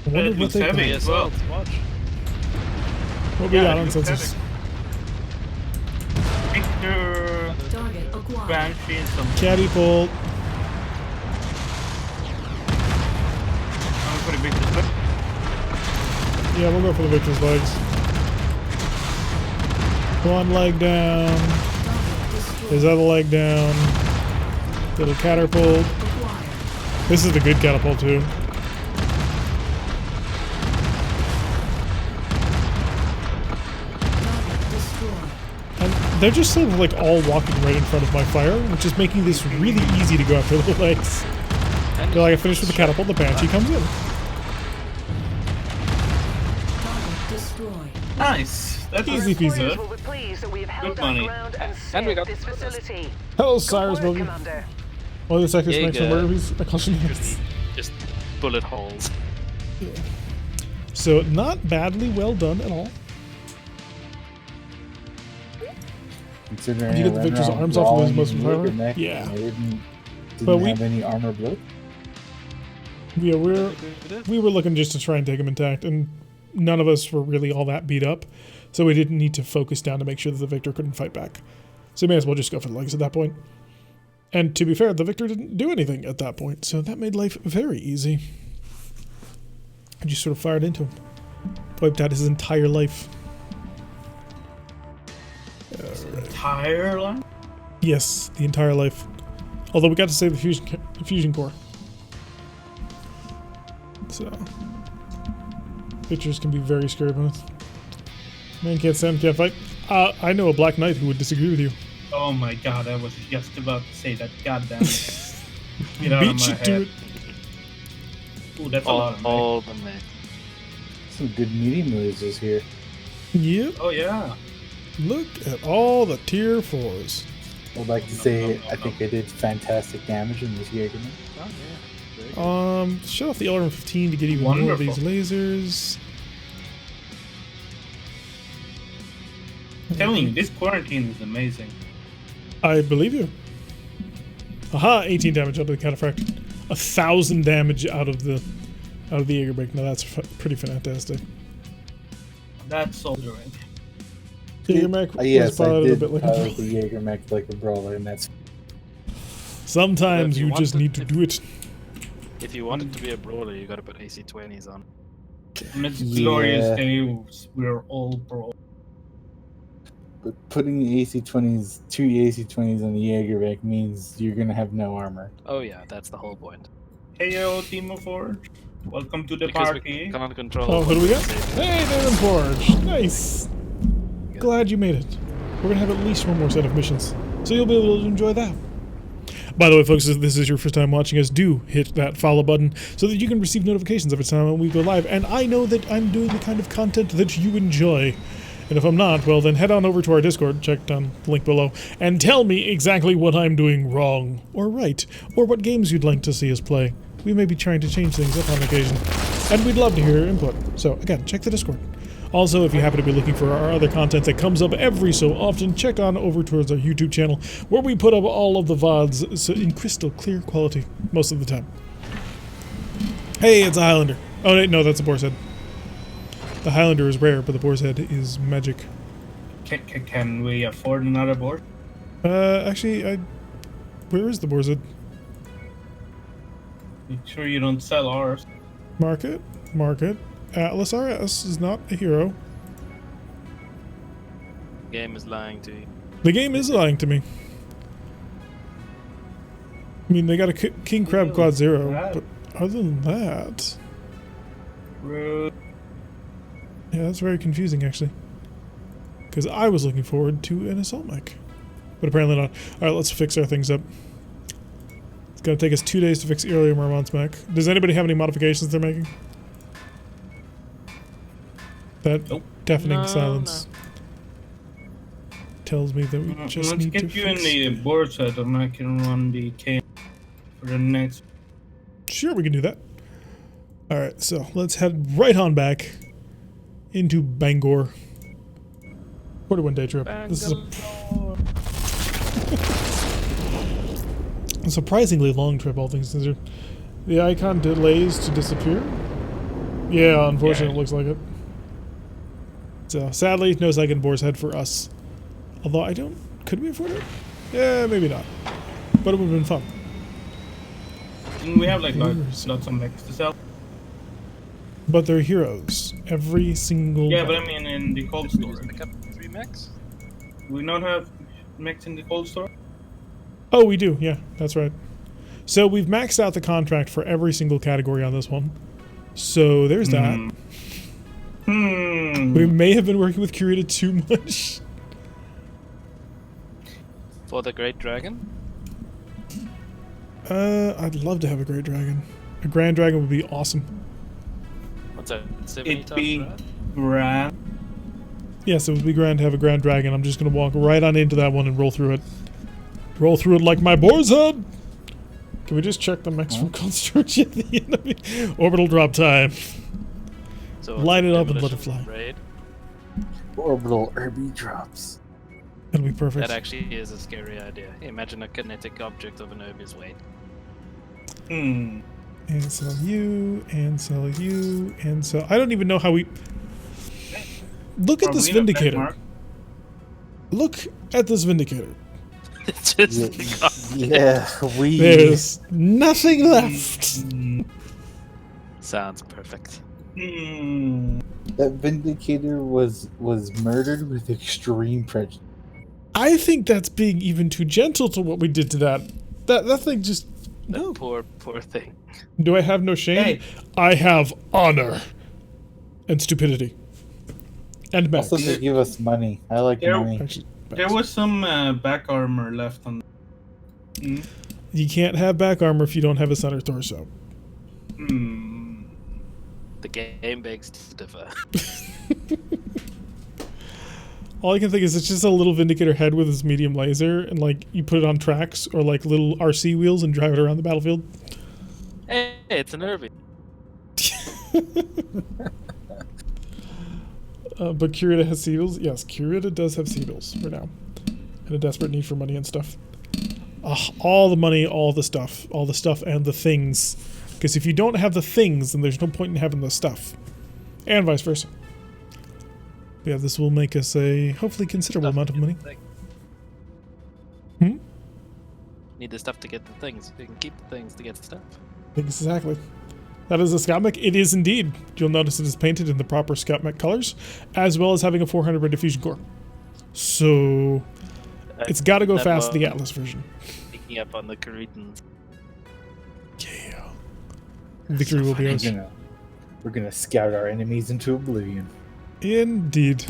I wonder It what looks they heavy got. as well. Watch. What we Yeah, got it on looks sensors. Victor, Target acquired. Banshee, and some. Caddy pull. I'm pretty big this way. Yeah, we'll go for the Victor's legs. One leg down. Target destroyed. His other leg down. Little catapult. Acquired. This is the good catapult too. Target destroyed. And they're just sort of like all walking right in front of my fire, which is making this really easy to go after the legs. They're like, I finished with the catapult, the Banshee comes in. Target destroyed. Nice. That's Easy easy peasy. peasy. Will be pleased that we have held our money. ground and And we saved got this bonus. facility. Hello, Good Cyrus work, Bogey. Commander. Oh, this actually Yeah, makes some good. movies. I call shenanigans. Just bullet holes. So, not badly well done at all. Considering Did you get the I ran Victor's around arms off of his brawling most in power? Jaeger mech Yeah. and I didn't But we- have any armor built. Yeah, we were looking just to try and take him intact, and none of us were really all that beat up, so we didn't need to focus down to make sure that the Victor couldn't fight back. So we may as well just go for the legs at that point. And to be fair, the Victor didn't do anything at that point, so that made life very easy. I just sort of fired into him. Wiped out his entire life. Tire line? Yes, the entire life. Although we got to save the fusion core. So, pictures can be very scary with. Man can't stand, can't fight. I know a Black Knight who would disagree with you. Oh my god, I was just about to say that. Goddamn. Get out of Beat my you to head. it. Ooh, that's a lot of money. All the mech. Some good medium lasers here. Yep. Oh yeah. Look at all the tier 4s. I'd like to say I think I did fantastic damage in this Jaeger mech. Oh yeah. Very good. Shut off the LRM-15 to get even more of these Wonderful. lasers. I'm telling you, this quarantine is amazing. I believe you. Aha! 18 damage out of the cataphract. 1,000 damage out of the Jaeger break. Now that's pretty fantastic. That's soldering. Jaeger mech was Yes, I piloted a did bit like a pilot the brawler. Jaeger mech like a brawler, and that's Sometimes If you you just wanted- need to do it. If you want it to be a brawler, you gotta put AC-20s on. On its Yeah. glorious days, we're all bro. but putting the AC-20s, two AC-20s on the Jaeger mech means you're gonna have no armor. Oh yeah, that's the whole point. Hey yo, Team of Forge. Welcome to the Because party. we cannot control. Oh, who do we got? safety. Hey, Nathan Forge. Nice. Glad you made it. We're gonna have at least one more set of missions, so you'll be able to enjoy that. By the way, folks, if this is your first time watching us, do hit that follow button so that you can receive notifications every time we go live. And I know that I'm doing the kind of content that you enjoy. And if I'm not, well, then head on over to our Discord, check down the link below, and tell me exactly what I'm doing wrong or right, or what games you'd like to see us play. We may be trying to change things up on occasion, and we'd love to hear your input. So, again, check the Discord. Also, if you happen to be looking for our other content that comes up every so often, check on over towards our YouTube channel, where we put up all of the VODs in crystal clear quality most of the time. Hey, it's a Highlander. Oh, wait, no, that's a boar's head. The Highlander is rare, but the boar's head is magic. Can we afford another board? Actually, where is the boar's head? Make sure you don't sell ours. Market. Atlas RS is not a hero. The game is lying to you. The game is lying to me. I mean, they got a King Crab Quad Zero, Right. but other than that, Rude. yeah, that's very confusing actually. Because I was looking forward to an assault mech, but apparently not. All right, let's fix our things up. It's gonna take us 2 days to fix the earlier Marmont's mech. Does anybody have any modifications they're making? That Nope. deafening No, silence tells me that we just Let's need to get you in fix the it. board set and I can run the K for the next. Sure, we can do that. All right, so let's head right on back into Bangor. 41-day trip. This is a A surprisingly long trip, all things considered. The icon delays to disappear. Yeah, unfortunately, it looks like it. So, sadly, no second boar's head for us. Although I don't... Could we afford it? Yeah, maybe not. But it would have been fun. And we have like lots of mechs to sell. But they're heroes. Every single Yeah, one. but I mean in the cold store. Pick up 3 mechs? We not have mechs in the cold store? Oh, we do. Yeah, that's right. So we've maxed out the contract for every single category on this one. So there's that. We may have been working with Kurita too much. For the Great Dragon? I'd love to have a Great Dragon. A Grand Dragon would be awesome. What's that? 70 It'd be times grand. Yes, it would be grand to have a Grand Dragon. I'm just going to walk right on into that one and roll through it. Roll through it like my boar's head! Can we just check the mechs from Construct at the enemy? Orbital drop time. So Light it up and let it demolition fly. raid? Orbital RB drops. That'll be perfect. That actually is a scary idea. Imagine a kinetic object of an Obi's weight. Hmm. And sell you, and sell you, and sell... I don't even know how we... Look at this Probably not Vindicator. benchmark. Look at this Vindicator. It's just Yeah, we. There's nothing left. sounds perfect. Hmm. That Vindicator was murdered with extreme prejudice. I think that's being even too gentle to what we did to that. That thing just... That No. poor thing. Do I have no shame? Hey. I have honor. And stupidity. And max. Also, they give us money. I like There- money. Actually, There was some back armor left on. Hmm. you can't have back armor if you don't have a center torso. Hmm. The game begs to differ. All I can think is it's just a little Vindicator head with this medium laser, and like you put it on tracks or like little RC wheels and drive it around the battlefield. Hey, it's an Obi. But Kurita has Seedles. Yes, Kurita does have Seedles for now. And a desperate need for money and stuff. All the money, all the stuff and the things. Because if you don't have the things, then there's no point in having the stuff. And vice versa. Yeah, this will make us a hopefully considerable amount of money. Hmm? Need the stuff to get the things. You can keep the things to get the stuff. Exactly. That is a Scout Mech. It is indeed. You'll notice it is painted in the proper Scout Mech colors, as well as having a 400 red diffusion core. So it's got to go fast in the Atlas version. Picking up on the Kuritans. Yeah. Victory will be ours. We're gonna scout our enemies into oblivion. Indeed.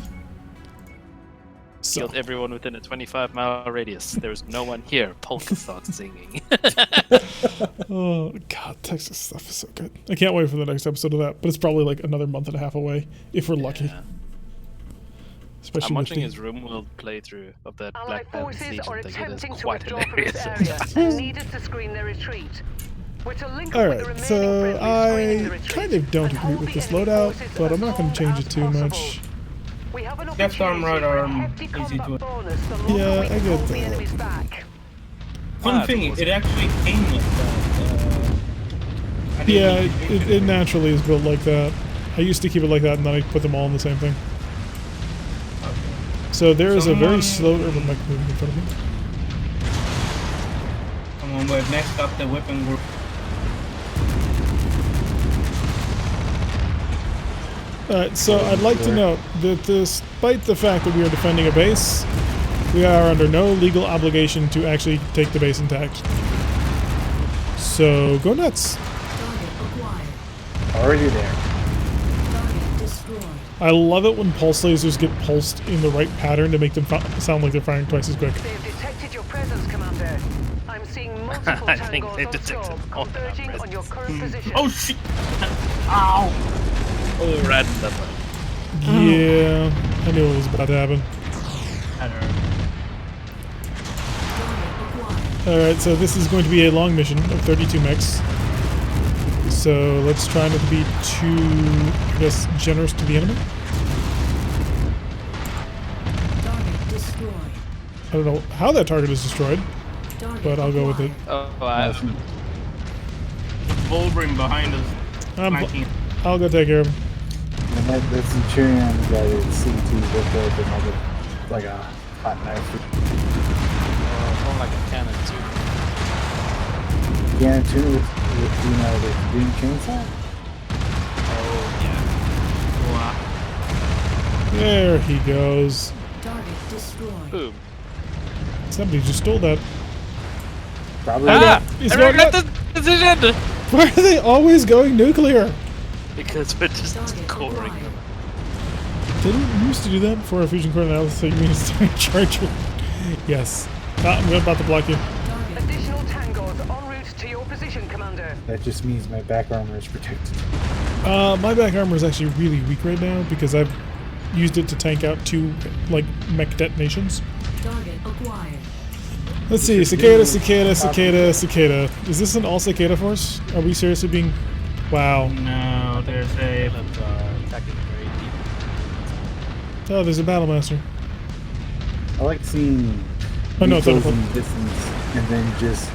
So, Killed everyone within a 25-mile radius. There's no one here. Polka starts singing. oh god, Texas stuff is so good. I can't wait for the next episode of that, but it's probably like another month and a half away if we're lucky. Yeah. Especially I'm with watching the- his RoomWorld playthrough of that Allied Black Panther forces Legion are thing. It is attempting to quite withdraw from this hilarious. area and need us to screen their retreat. We're to link up with the Alright, remaining so friendlies screening the I retreat kind of don't and agree hold with the this enemy loadout, forces but as I'm not going to long change it as too possible. much. We have an Left arm, opportunity right for a arm, hefty easy combat to- bonus the longer Yeah, we I can get hold the that. enemies back. Fun thing, it actually came like that. I didn't Yeah, need to change it naturally is built like that. I used to keep it like that, and then I put them all in the same thing. So there is a very slow urban mech moving in front of me. Come on, but next up the weapon group. Alright, so I'd like to note that despite the fact that we are defending a base, we are under no legal obligation to actually take the base intact. So go nuts. Target acquired. Already there. Target destroyed. I love it when pulse lasers get pulsed in the right pattern to make them sound like they're firing twice as quick. They've detected your presence, Commander. I'm seeing multiple I think tangos they've on detected scope, all of our converging on your current position. Oh shit! Ow! Oh, random. Yeah, I knew it was about to happen. I don't know. Target acquired. Alright, so this is going to be a long mission of 32 mechs. So let's try not to be too, I guess, generous to the enemy. Target destroyed. don't know how that target is destroyed, Target but I'll go with it. acquired. Oh, I, Wolverine behind us. flanking. I'll go take care of him. And that Centurion guy at CT looked like a hot knife. more like a cannon too. Cannon too with you know the green chainsaw. Oh yeah. Wow. There he goes. Target destroyed. Boom. Somebody just stole that. Probably. Ah! He's I going regret up. the decision! Why are they always going nuclear? Because we're just Target coring acquired. them. Didn't we used to do that before a fusion core analysis so you mean it's time charger? Yes. I'm about to block you. Target Additional tangos en route to your position, Commander. That just means my back armor is protected. My back armor is actually really weak right now because I've used it to tank out 2 like mech detonations. target acquired. Let's see, cicada, cicada, cicada, cicada. Is this an all cicada force? Are we seriously being... Wow. No, there's a. Attacking very deep. Oh, there's a battle master. I like seeing Oh, no, it's vehicles not a in the distance and then just,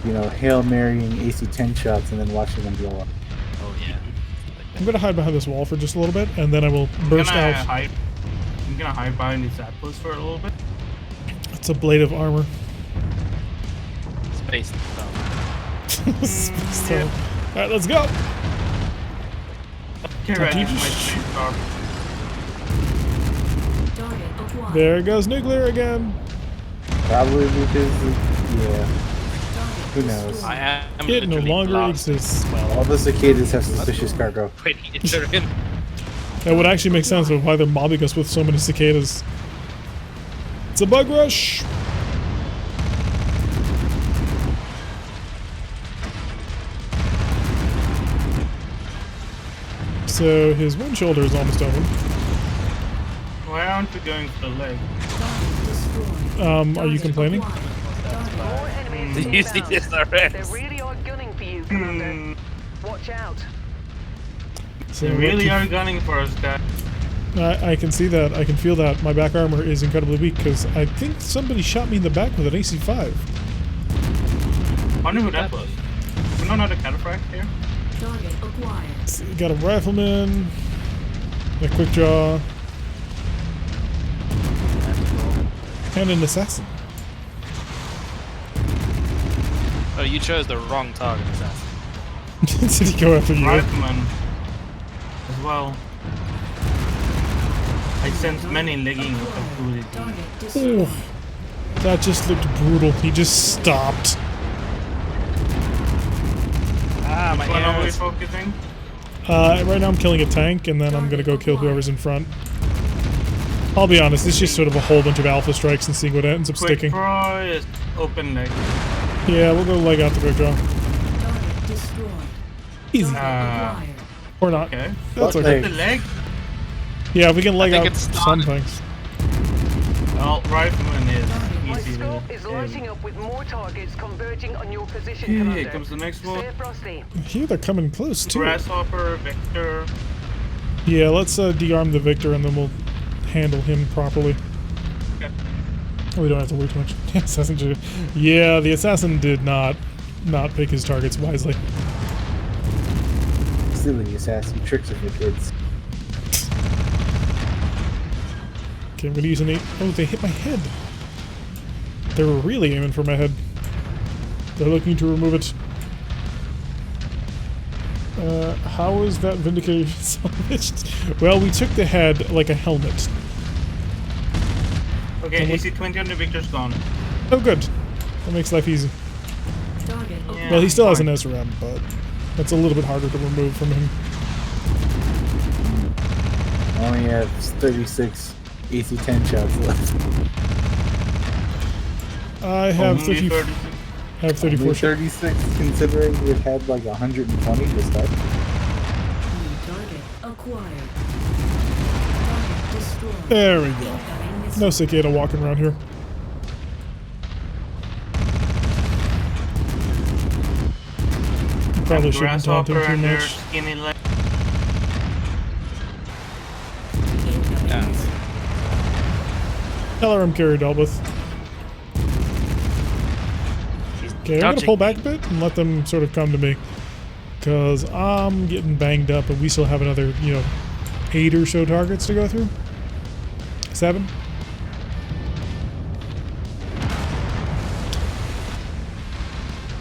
you know, Hail Marying AC-10 shots and then watching them blow up. Oh yeah. I'm gonna hide behind this wall for just a little bit, and then I will burst out. I'm gonna hide behind these apples for a little bit. It's a blade of armor. Space. So, alright, let's go. Get Did ready you for my just- space car. Target acquired. There goes nuclear again. Probably because, yeah, Target who knows? destroyed. I am It no literally longer blasting exists. All the cicadas have suspicious cargo. when he hits her in. That would actually make sense of why they're mobbing us with so many cicadas. It's a bug rush. So his one shoulder is almost over. Why aren't we going for the leg? Target destroyed. Are you Target complaining? acquired. Target More enemies You see inbound. this They arrest. really are gunning for you, Commander. Hmm, Watch out. So they really are gunning for us, guys. I can see that. I can feel that. My back armor is incredibly weak because I think somebody shot me in the back with an AC-5. Wonder who that was. We don't know the cataphract here. Target acquired. So you got a rifleman, a quick draw, and an assassin. Oh, you chose the wrong target, assassin. Did he go after you? Rifleman as well. I sense many legging ability. Target Ooh, destroyed. that just looked brutal. He just stopped. Ah, my What are we hands. focusing? Right now I'm killing a tank, and then I'm gonna go kill whoever's in front. I'll be honest, it's just sort of a whole bunch of alpha strikes and seeing what ends up Quick sticking. draw is open leg. Yeah, we'll go leg out the quick draw. Target destroyed. Easy. Acquired. Or not. Okay. That's What okay. The leg? Yeah, we can leg think out it's some done. things. Well, rifleman My is easy to scope is lighting up with more targets converging on your position, Here Commander. comes the next one. Stay frosty. Here they're coming close too. Grasshopper, Victor. Yeah, let's de-arm the Victor and then we'll handle him properly. Okay. We don't have to worry too much. The assassin did. Yeah, the assassin did not pick his targets wisely. Silly assassin tricks of the kids. Okay, I'm gonna use an 8. Oh, they hit my head. They were really aiming for my head. They're looking to remove it. How is that Vindicator salvaged? Well, we took the head like a helmet. Okay, Someone- AC-20 on the Victor's gone. Oh, good. That makes life easy. Target acquired. Well, he still has an fine. SRM, but that's a little bit harder to remove from him. I only have 36 AC-10 shots left. I have Only 30, 36. I have 34 Only shots. 36 considering it had like 120 to start. New target acquired. Target destroyed. There we go. Incoming missile. No cicada walking around here. Probably shouldn't taunt him Grasshopper too and their much. skinny leg. Incoming Yeah. missile. LRM carrier dealt with. Okay, I'm gonna Dodging pull back a bit and let them sort of come to me. Because I'm getting banged up and we still have another, 8 or so targets to go through. 7.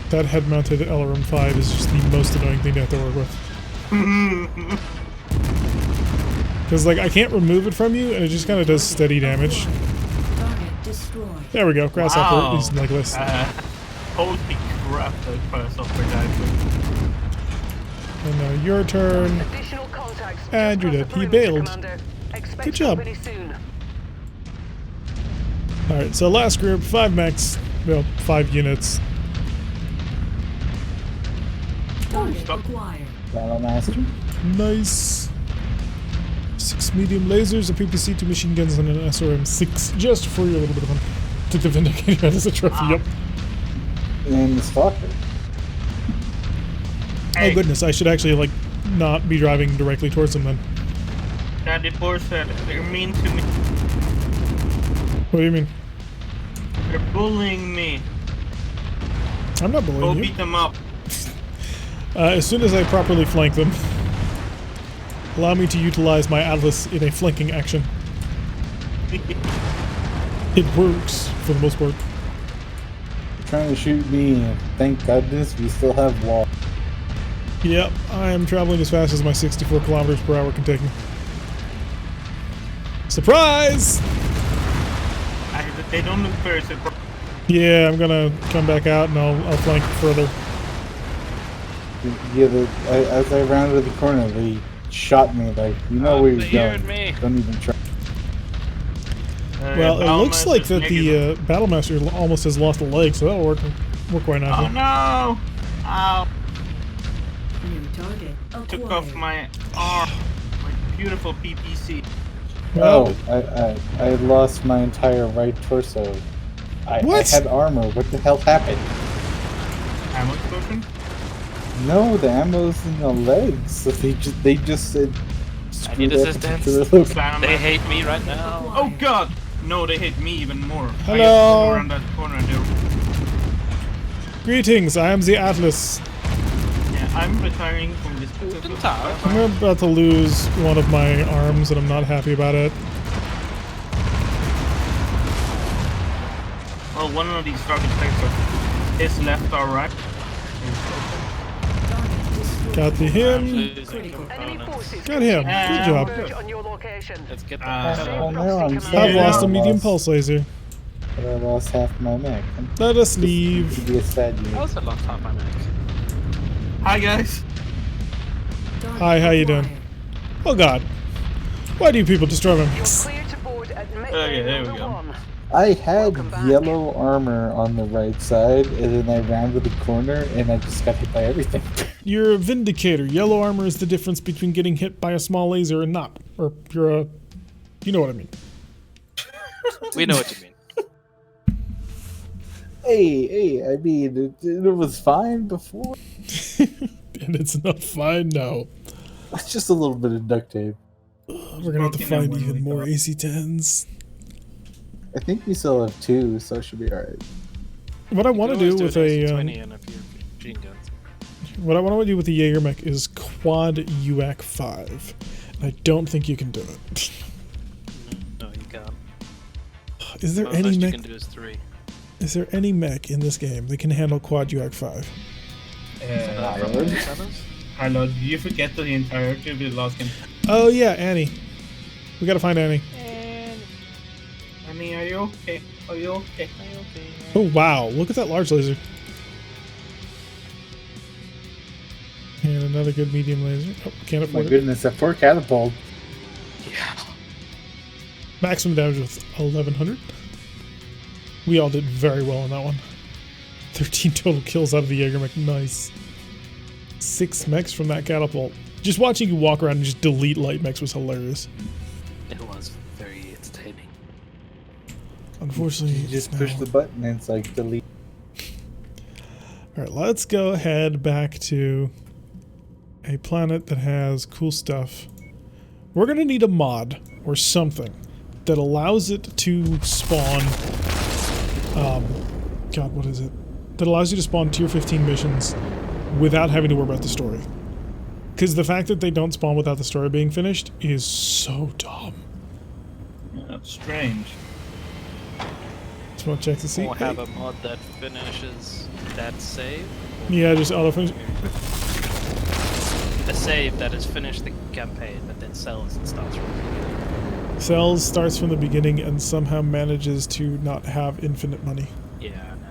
That head-mounted LRM-5 is just the most annoying thing to have to work with. Because, like, I can't remove it from you, and it just kind of does steady damage. Target destroyed. There we go. Grasshopper Wow. is legless. Holy crap, that grasshopper died. And now your turn. Additional contacts. And just you're crossed dead. He the perimeter, bailed. Commander. Expect Good job. company soon. Alright, so last group, 5 mechs. Well, 5 units. Target Stop. acquired. Battle Master. Nice. 6 medium lasers, a PPC, 2 machine guns, and an SRM-6. Just for your little bit of fun. Took the Vindicator as a trophy, yep. And the Stalker. Hey, Oh goodness, I should actually, like, not be driving directly towards them then. Daddy Boar said they're mean to me. What do you mean? They're bullying me. I'm not Go bullying you. beat them up. As soon as I properly flank them, allow me to utilize my Atlas in a flanking action. It works, for the most part. Trying to shoot me, and thank goodness we still have wall. Yep, I am traveling as fast as my 64 kilometers per hour can take me. Surprise! They don't look very surprised. Yeah, I'm gonna come back out and I'll flank further. Yeah, as I rounded the corner, they shot me like, you know where they you're heard going. me. Don't even try. Well, it looks like that the Battlemaster almost has lost a leg, so that'll work quite Oh nicely. no! Ow! New target Took acquired. off my arm. My beautiful PPC. Well, Oh, I lost my entire right torso. I What? had armor. What the hell happened? Ammo explosion? No, the ammo's in the legs. So they just said. I need "Screw that assistance." particular look." Slam They my- hate me right now. Oh god! No, they hate me even more. I Hello. have to go around that corner and they're... greetings, I am the Atlas. Yeah, I'm retiring from this. Guten Tag. I'm about to lose one of my arms and I'm not happy about it. Well, one of these target types is left or right. Target destroyed. Got the him. Losing Critical. Enemy components. forces. Got him. Good job. Converge on your location. Let's get Uh, that. Well, now I'm I've I've Yeah. lost a medium pulse laser. But I lost half my mech. Let us To leave. be a sad I unit. also lost half my mech. Hi guys. Target Hi, how you doing? acquired. Oh god. Why do you people destroy my You're mechs? clear to board at Okay, there we number go. 1. I had Welcome back. yellow armor on the right side, and then I rounded the corner, and I just got hit by everything. You're a Vindicator. Yellow armor is the difference between getting hit by a small laser and not. Or you're a... You know what I mean. We know what you mean. Hey, I mean, it was fine before. And it's not fine now. It's just a little bit of duct tape. We're gonna have to Broken find when we even more thought. AC-10s. I think we still have 2, so it should be alright. What I want to do with a... 20 and a few machine guns. What I want to do with the Jaeger mech is quad UAC 5. And I don't think you can do it. No, you can't. Is there The any most you mech? can do is 3. Is there any mech in this game that can handle quad UAC 5? From Lord. the centers? Hi Lord, did you forget the entirety of the last game? Oh yeah, Annie. We gotta find Annie. Annie, are you okay? Are you okay? Oh wow, look at that large laser. And another good medium laser. Oh, can't My afford it. goodness, that poor catapult. Yeah. Maximum damage was 1100. We all did very well on that one. 13 total kills out of the Jaeger mech. Nice. 6 mechs from that catapult. Just watching you walk around and just delete light mechs was hilarious. It was very entertaining. Unfortunately, You just it's push now- the button and it's like delete. Alright, let's go ahead back to a planet that has cool stuff. We're gonna need a mod or something that allows it to spawn God, what is it? that allows you to spawn tier 15 missions without having to worry about the story. Because the fact that they don't spawn without the story being finished is so dumb. Yeah, that's strange. Just want to check to see. Or have a mod that finishes that save. Yeah, just auto finish. A save that has finished the campaign, but then sells and starts from the beginning. Cells starts from the beginning and somehow manages to not have infinite money. Yeah, no.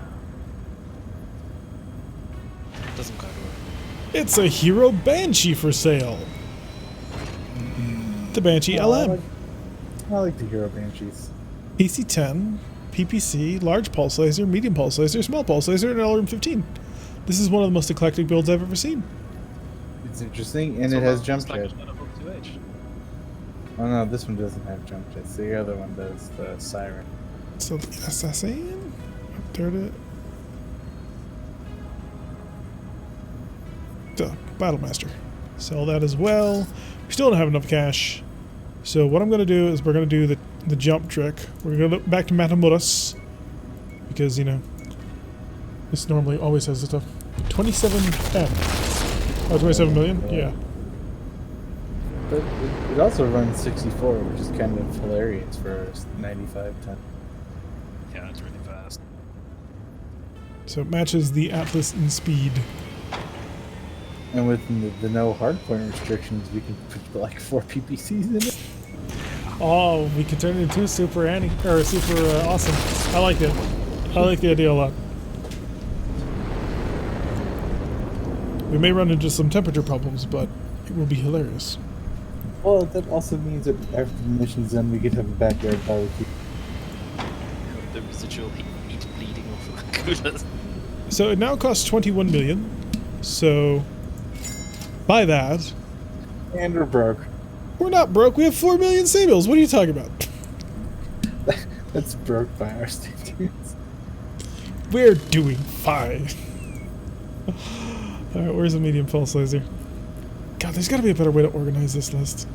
Doesn't quite work. It's a Hero Banshee for sale. The Banshee LM. I like the Hero Banshees. PC-10, PPC, large pulse laser, medium pulse laser, small pulse laser, and LRM-15. This is one of the most eclectic builds I've ever seen. It's interesting, and So it has it's jump like jet. a Shadow 2H. Oh no, this one doesn't have jump jets. The other one does, the Siren. So the assassin, up there to the Battlemaster. Sell that as well. We still don't have enough cash. So what I'm going to do is we're going to do the jump trick. We're going to go back to Matamoros. Because, you know, this normally always has the stuff. 27M. Oh, 27 million? Yeah. But it also runs 64, which is kind of hilarious for a 95 ton. Yeah, it's really fast. So it matches the Atlas in speed. And with the no hardpoint restrictions, we can put like 4 PPCs in it. Oh, we could turn it into super awesome. I like it. I like the idea a lot. We may run into some temperature problems, but it will be hilarious. Well, that also means that after the mission's done, we could have a backyard barbecue. The residual heat bleeding off of the coolers. So it now costs 21 million. So buy that. And we're broke. We're not broke. We have 4 million sales. What are you talking about? That's broke by our standards. We're doing fine. Alright, where's the medium pulse laser? God, there's got to be a better way to organize this list.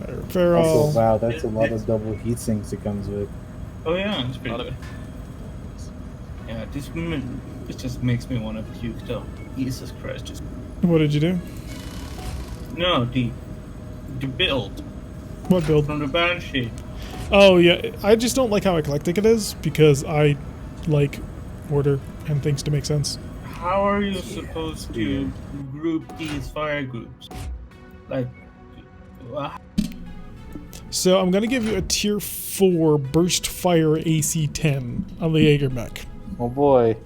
Repair all. Also, wow, that's a lot of double heat sinks it comes with. Oh yeah, it's pretty good. Yeah, this just makes me want to puke though. Jesus Christ, just What did you do? no the build What build? from the Banshee. Oh, yeah. I just don't like how eclectic it is because I like order and things to make sense. How are you supposed to group these fire groups? Like, So I'm going to give you a tier 4 burst fire AC-10 on the Jaeger mech. Oh boy.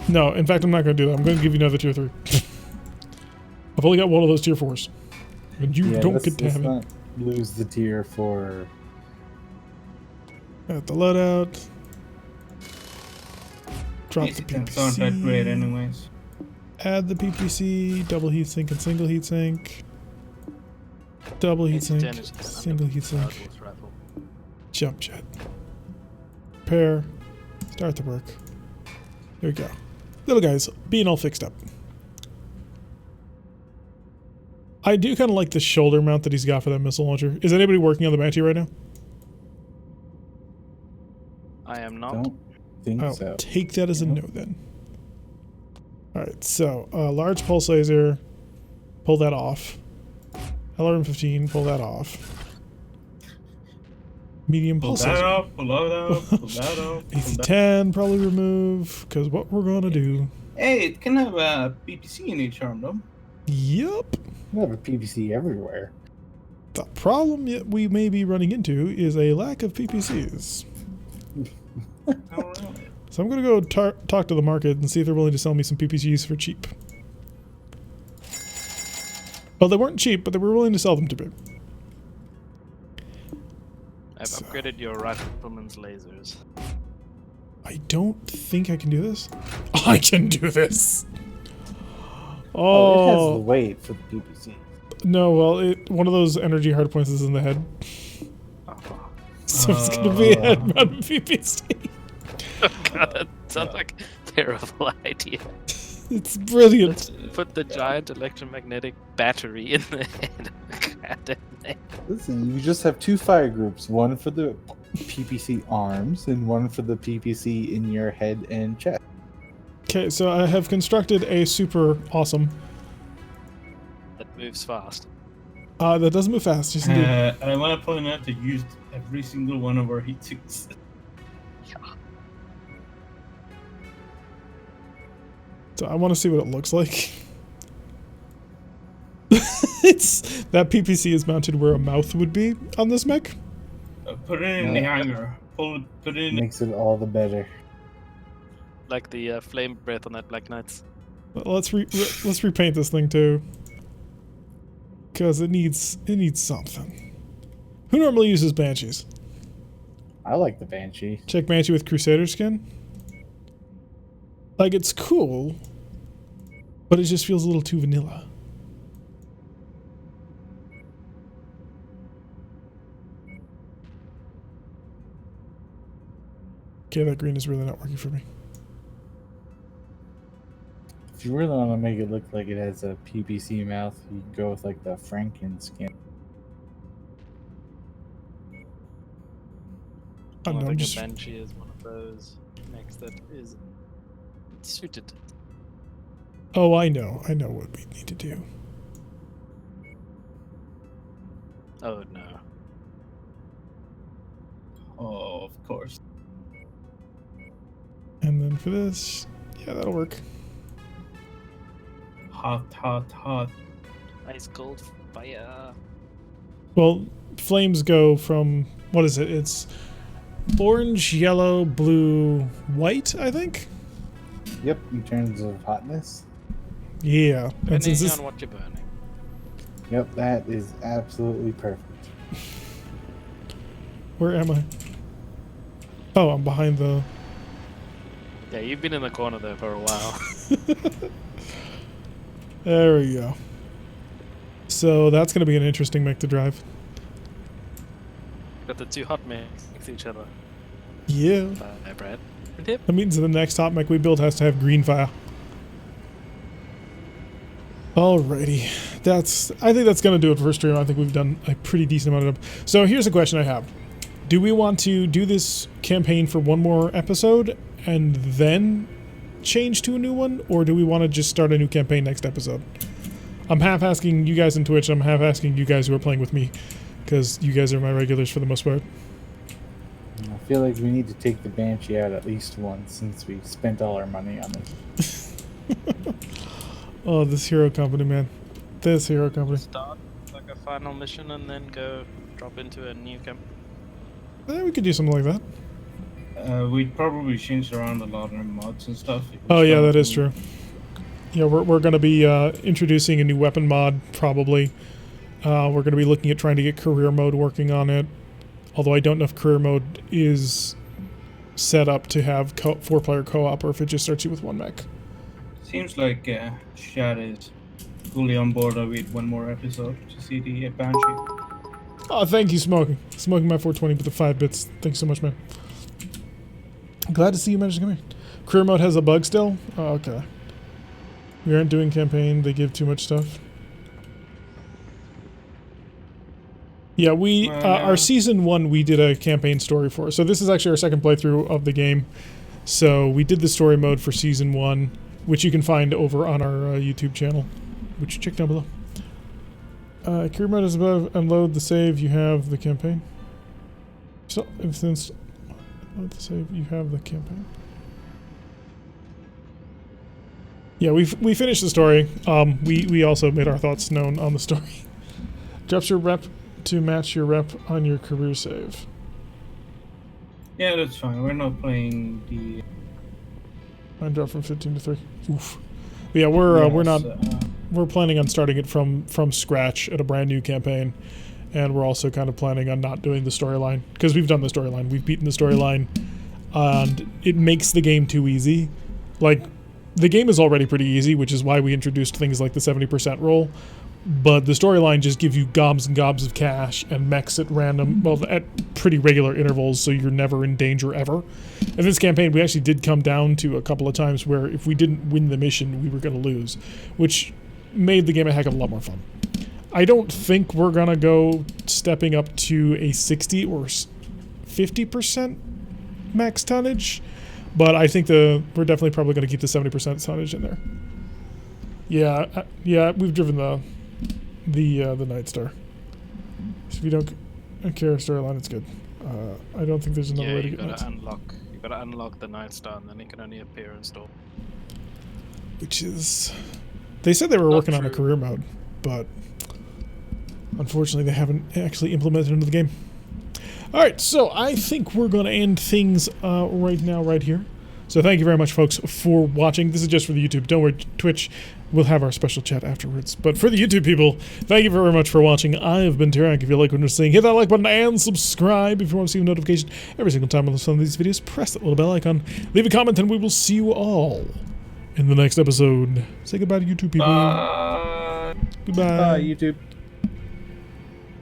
No, in fact, I'm not going to do that. I'm going to give you another tier 3. I've only got one of those tier 4s. And you don't let's- get to let's have it. not lose the tier for. At the loadout. Drop the it's not that great PPC. anyways. Add the PPC. Double heatsink and single heatsink. Double heatsink. Single heatsink. Jump jet. Repair. Start the work. There we go. Little guys being all fixed up. I do kind of like the shoulder mount that he's got for that missile launcher. Is anybody working on the Banshee right now? I am not. Don't think I'll so. take that as a no then. Alright, so large pulse laser, pull that off. LRM-15, pull that off. Medium Pull pulse that laser. off, pull that off, pull that off. Pull that. AC-10 probably remove, because what we're going to do... Hey, it can have a PPC in each arm though. Yep. We have a PPC everywhere. The problem we may be running into is a lack of PPCs. Oh, really? So I'm going to go talk to the market and see if they're willing to sell me some PPCs for cheap. Well, they weren't cheap, but they were willing to sell them to me. I've upgraded your rifleman's lasers. I don't think I can do this. I can do this! Oh, it has the Oh, weight for the PPC. no, well, one of those energy hardpoints is in the head. Oh, So it's going to be a head mount PPC. God, that sounds like a terrible idea. It's brilliant. Let's put the giant electromagnetic battery in the head of the goddamn thing. Listen, you just have 2 fire groups. One for the PPC arms and one for the PPC in your head and chest. Okay, so I have constructed a super awesome. That moves fast. That doesn't move fast, just indeed. I want to point out that you used every single one of our heat sinks. So I want to see what it looks like. It's that PPC is mounted where a mouth would be on this mech. Put it in the hangar. Put it in. Makes it all the better. Like the flame breath on that Black Knights. Let's repaint this thing too, because it needs something. Who normally uses Banshees? I like the Banshee. Check Banshee with Crusader skin. Like, it's cool, but it just feels a little too vanilla. Okay, that green is really not working for me. If you really want to make it look like it has a PPC mouth, you can go with like the Franken skin. I I don't know, I'm think just... a Banshee is one of those mechs that is suited. Oh, I know what we need to do. Oh no. Oh, of course. And then for this, yeah, that'll work. Hot, hot, hot. Ice cold fire. Well, flames go from, what is it? It's orange, yellow, blue, white, I think? Yep, in terms of hotness. Yeah. And Depending since this, on what you're burning. Yep, that is absolutely perfect. where am I? Oh, I'm behind the... Yeah, you've been in the corner there for a while. There we go. So that's going to be an interesting mech to drive. Got the two hot mechs next to each other. Yeah. Bye, Brad. Tip. That means the next hot mech we build has to have green fire. Alrighty. I think that's going to do it for stream. I think we've done a pretty decent amount of them. So here's a question I have. Do we want to do this campaign for one more episode and then change to a new one, or do we want to just start a new campaign next episode? I'm half asking you guys in Twitch, I'm half asking you guys who are playing with me, because you guys are my regulars for the most part. I feel like we need to take the Banshee out at least once since we spent all our money on it. Oh, this hero company, man. This hero company. Start like a final mission and then go drop into a new camp. We could do something like that. We'd probably change around a lot of mods and stuff. Oh yeah, that is true. Yeah, we're going to be introducing a new weapon mod, probably. We're going to be looking at trying to get career mode working on it. Although I don't know if career mode is set up to have 4-player co-op, or if it just starts you with one mech. Seems like Shad is fully on board with one more episode to see the Banshee. Oh, thank you, Smoking. Smoking my 420 with the 5 bits. Thanks so much, man. Glad to see you managed to come here. Career mode has a bug still? Oh, okay. We aren't doing campaign. They give too much stuff. Yeah, our season 1 we did a campaign story for. So this is actually our second playthrough of the game. So we did the story mode for season 1, which you can find over on our YouTube channel, which check down below. Career mode is above. Unload the save. You have the campaign. So since unload the save, you have the campaign. Yeah, we finished the story. We also made our thoughts known on the story. Drops your rep to match your rep on your career save. Yeah, that's fine. We're not playing the. Mine dropped from 15 to 3. Oof. But yeah, we're planning on starting it from scratch at a brand new campaign, and we're also kind of planning on not doing the storyline because we've done the storyline. We've beaten the storyline, and it makes the game too easy. Like, the game is already pretty easy, which is why we introduced things like the 70% roll. But the storyline just gives you gobs and gobs of cash and mechs at random, well, at pretty regular intervals, so you're never in danger ever. In this campaign, we actually did come down to a couple of times where if we didn't win the mission, we were going to lose, which made the game a heck of a lot more fun. I don't think we're going to go stepping up to a 60 or 50% max tonnage, but I think we're definitely probably going to keep the 70% tonnage in there. Yeah, yeah, we've driven the Night Star. So if you don't care storyline, it's good. I don't think there's another way to you get gotta Night, you gotta unlock the Night Star, and then it can only appear in store. which is. They said they were Not working on a true. career mode, but unfortunately they haven't actually implemented it into the game. Alright, so I think we're going to end things right now, right here. So thank you very much, folks, for watching. This is just for the YouTube. Don't worry, Twitch, we'll have our special chat afterwards. But for the YouTube people, thank you very much for watching. I have been Tyrank. If you like what we're seeing, hit that like button and subscribe if you want to see a notification every single time we post one of these videos. Press that little bell icon, leave a comment, and we will see you all in the next episode. Say goodbye to YouTube people. Goodbye. Bye, YouTube.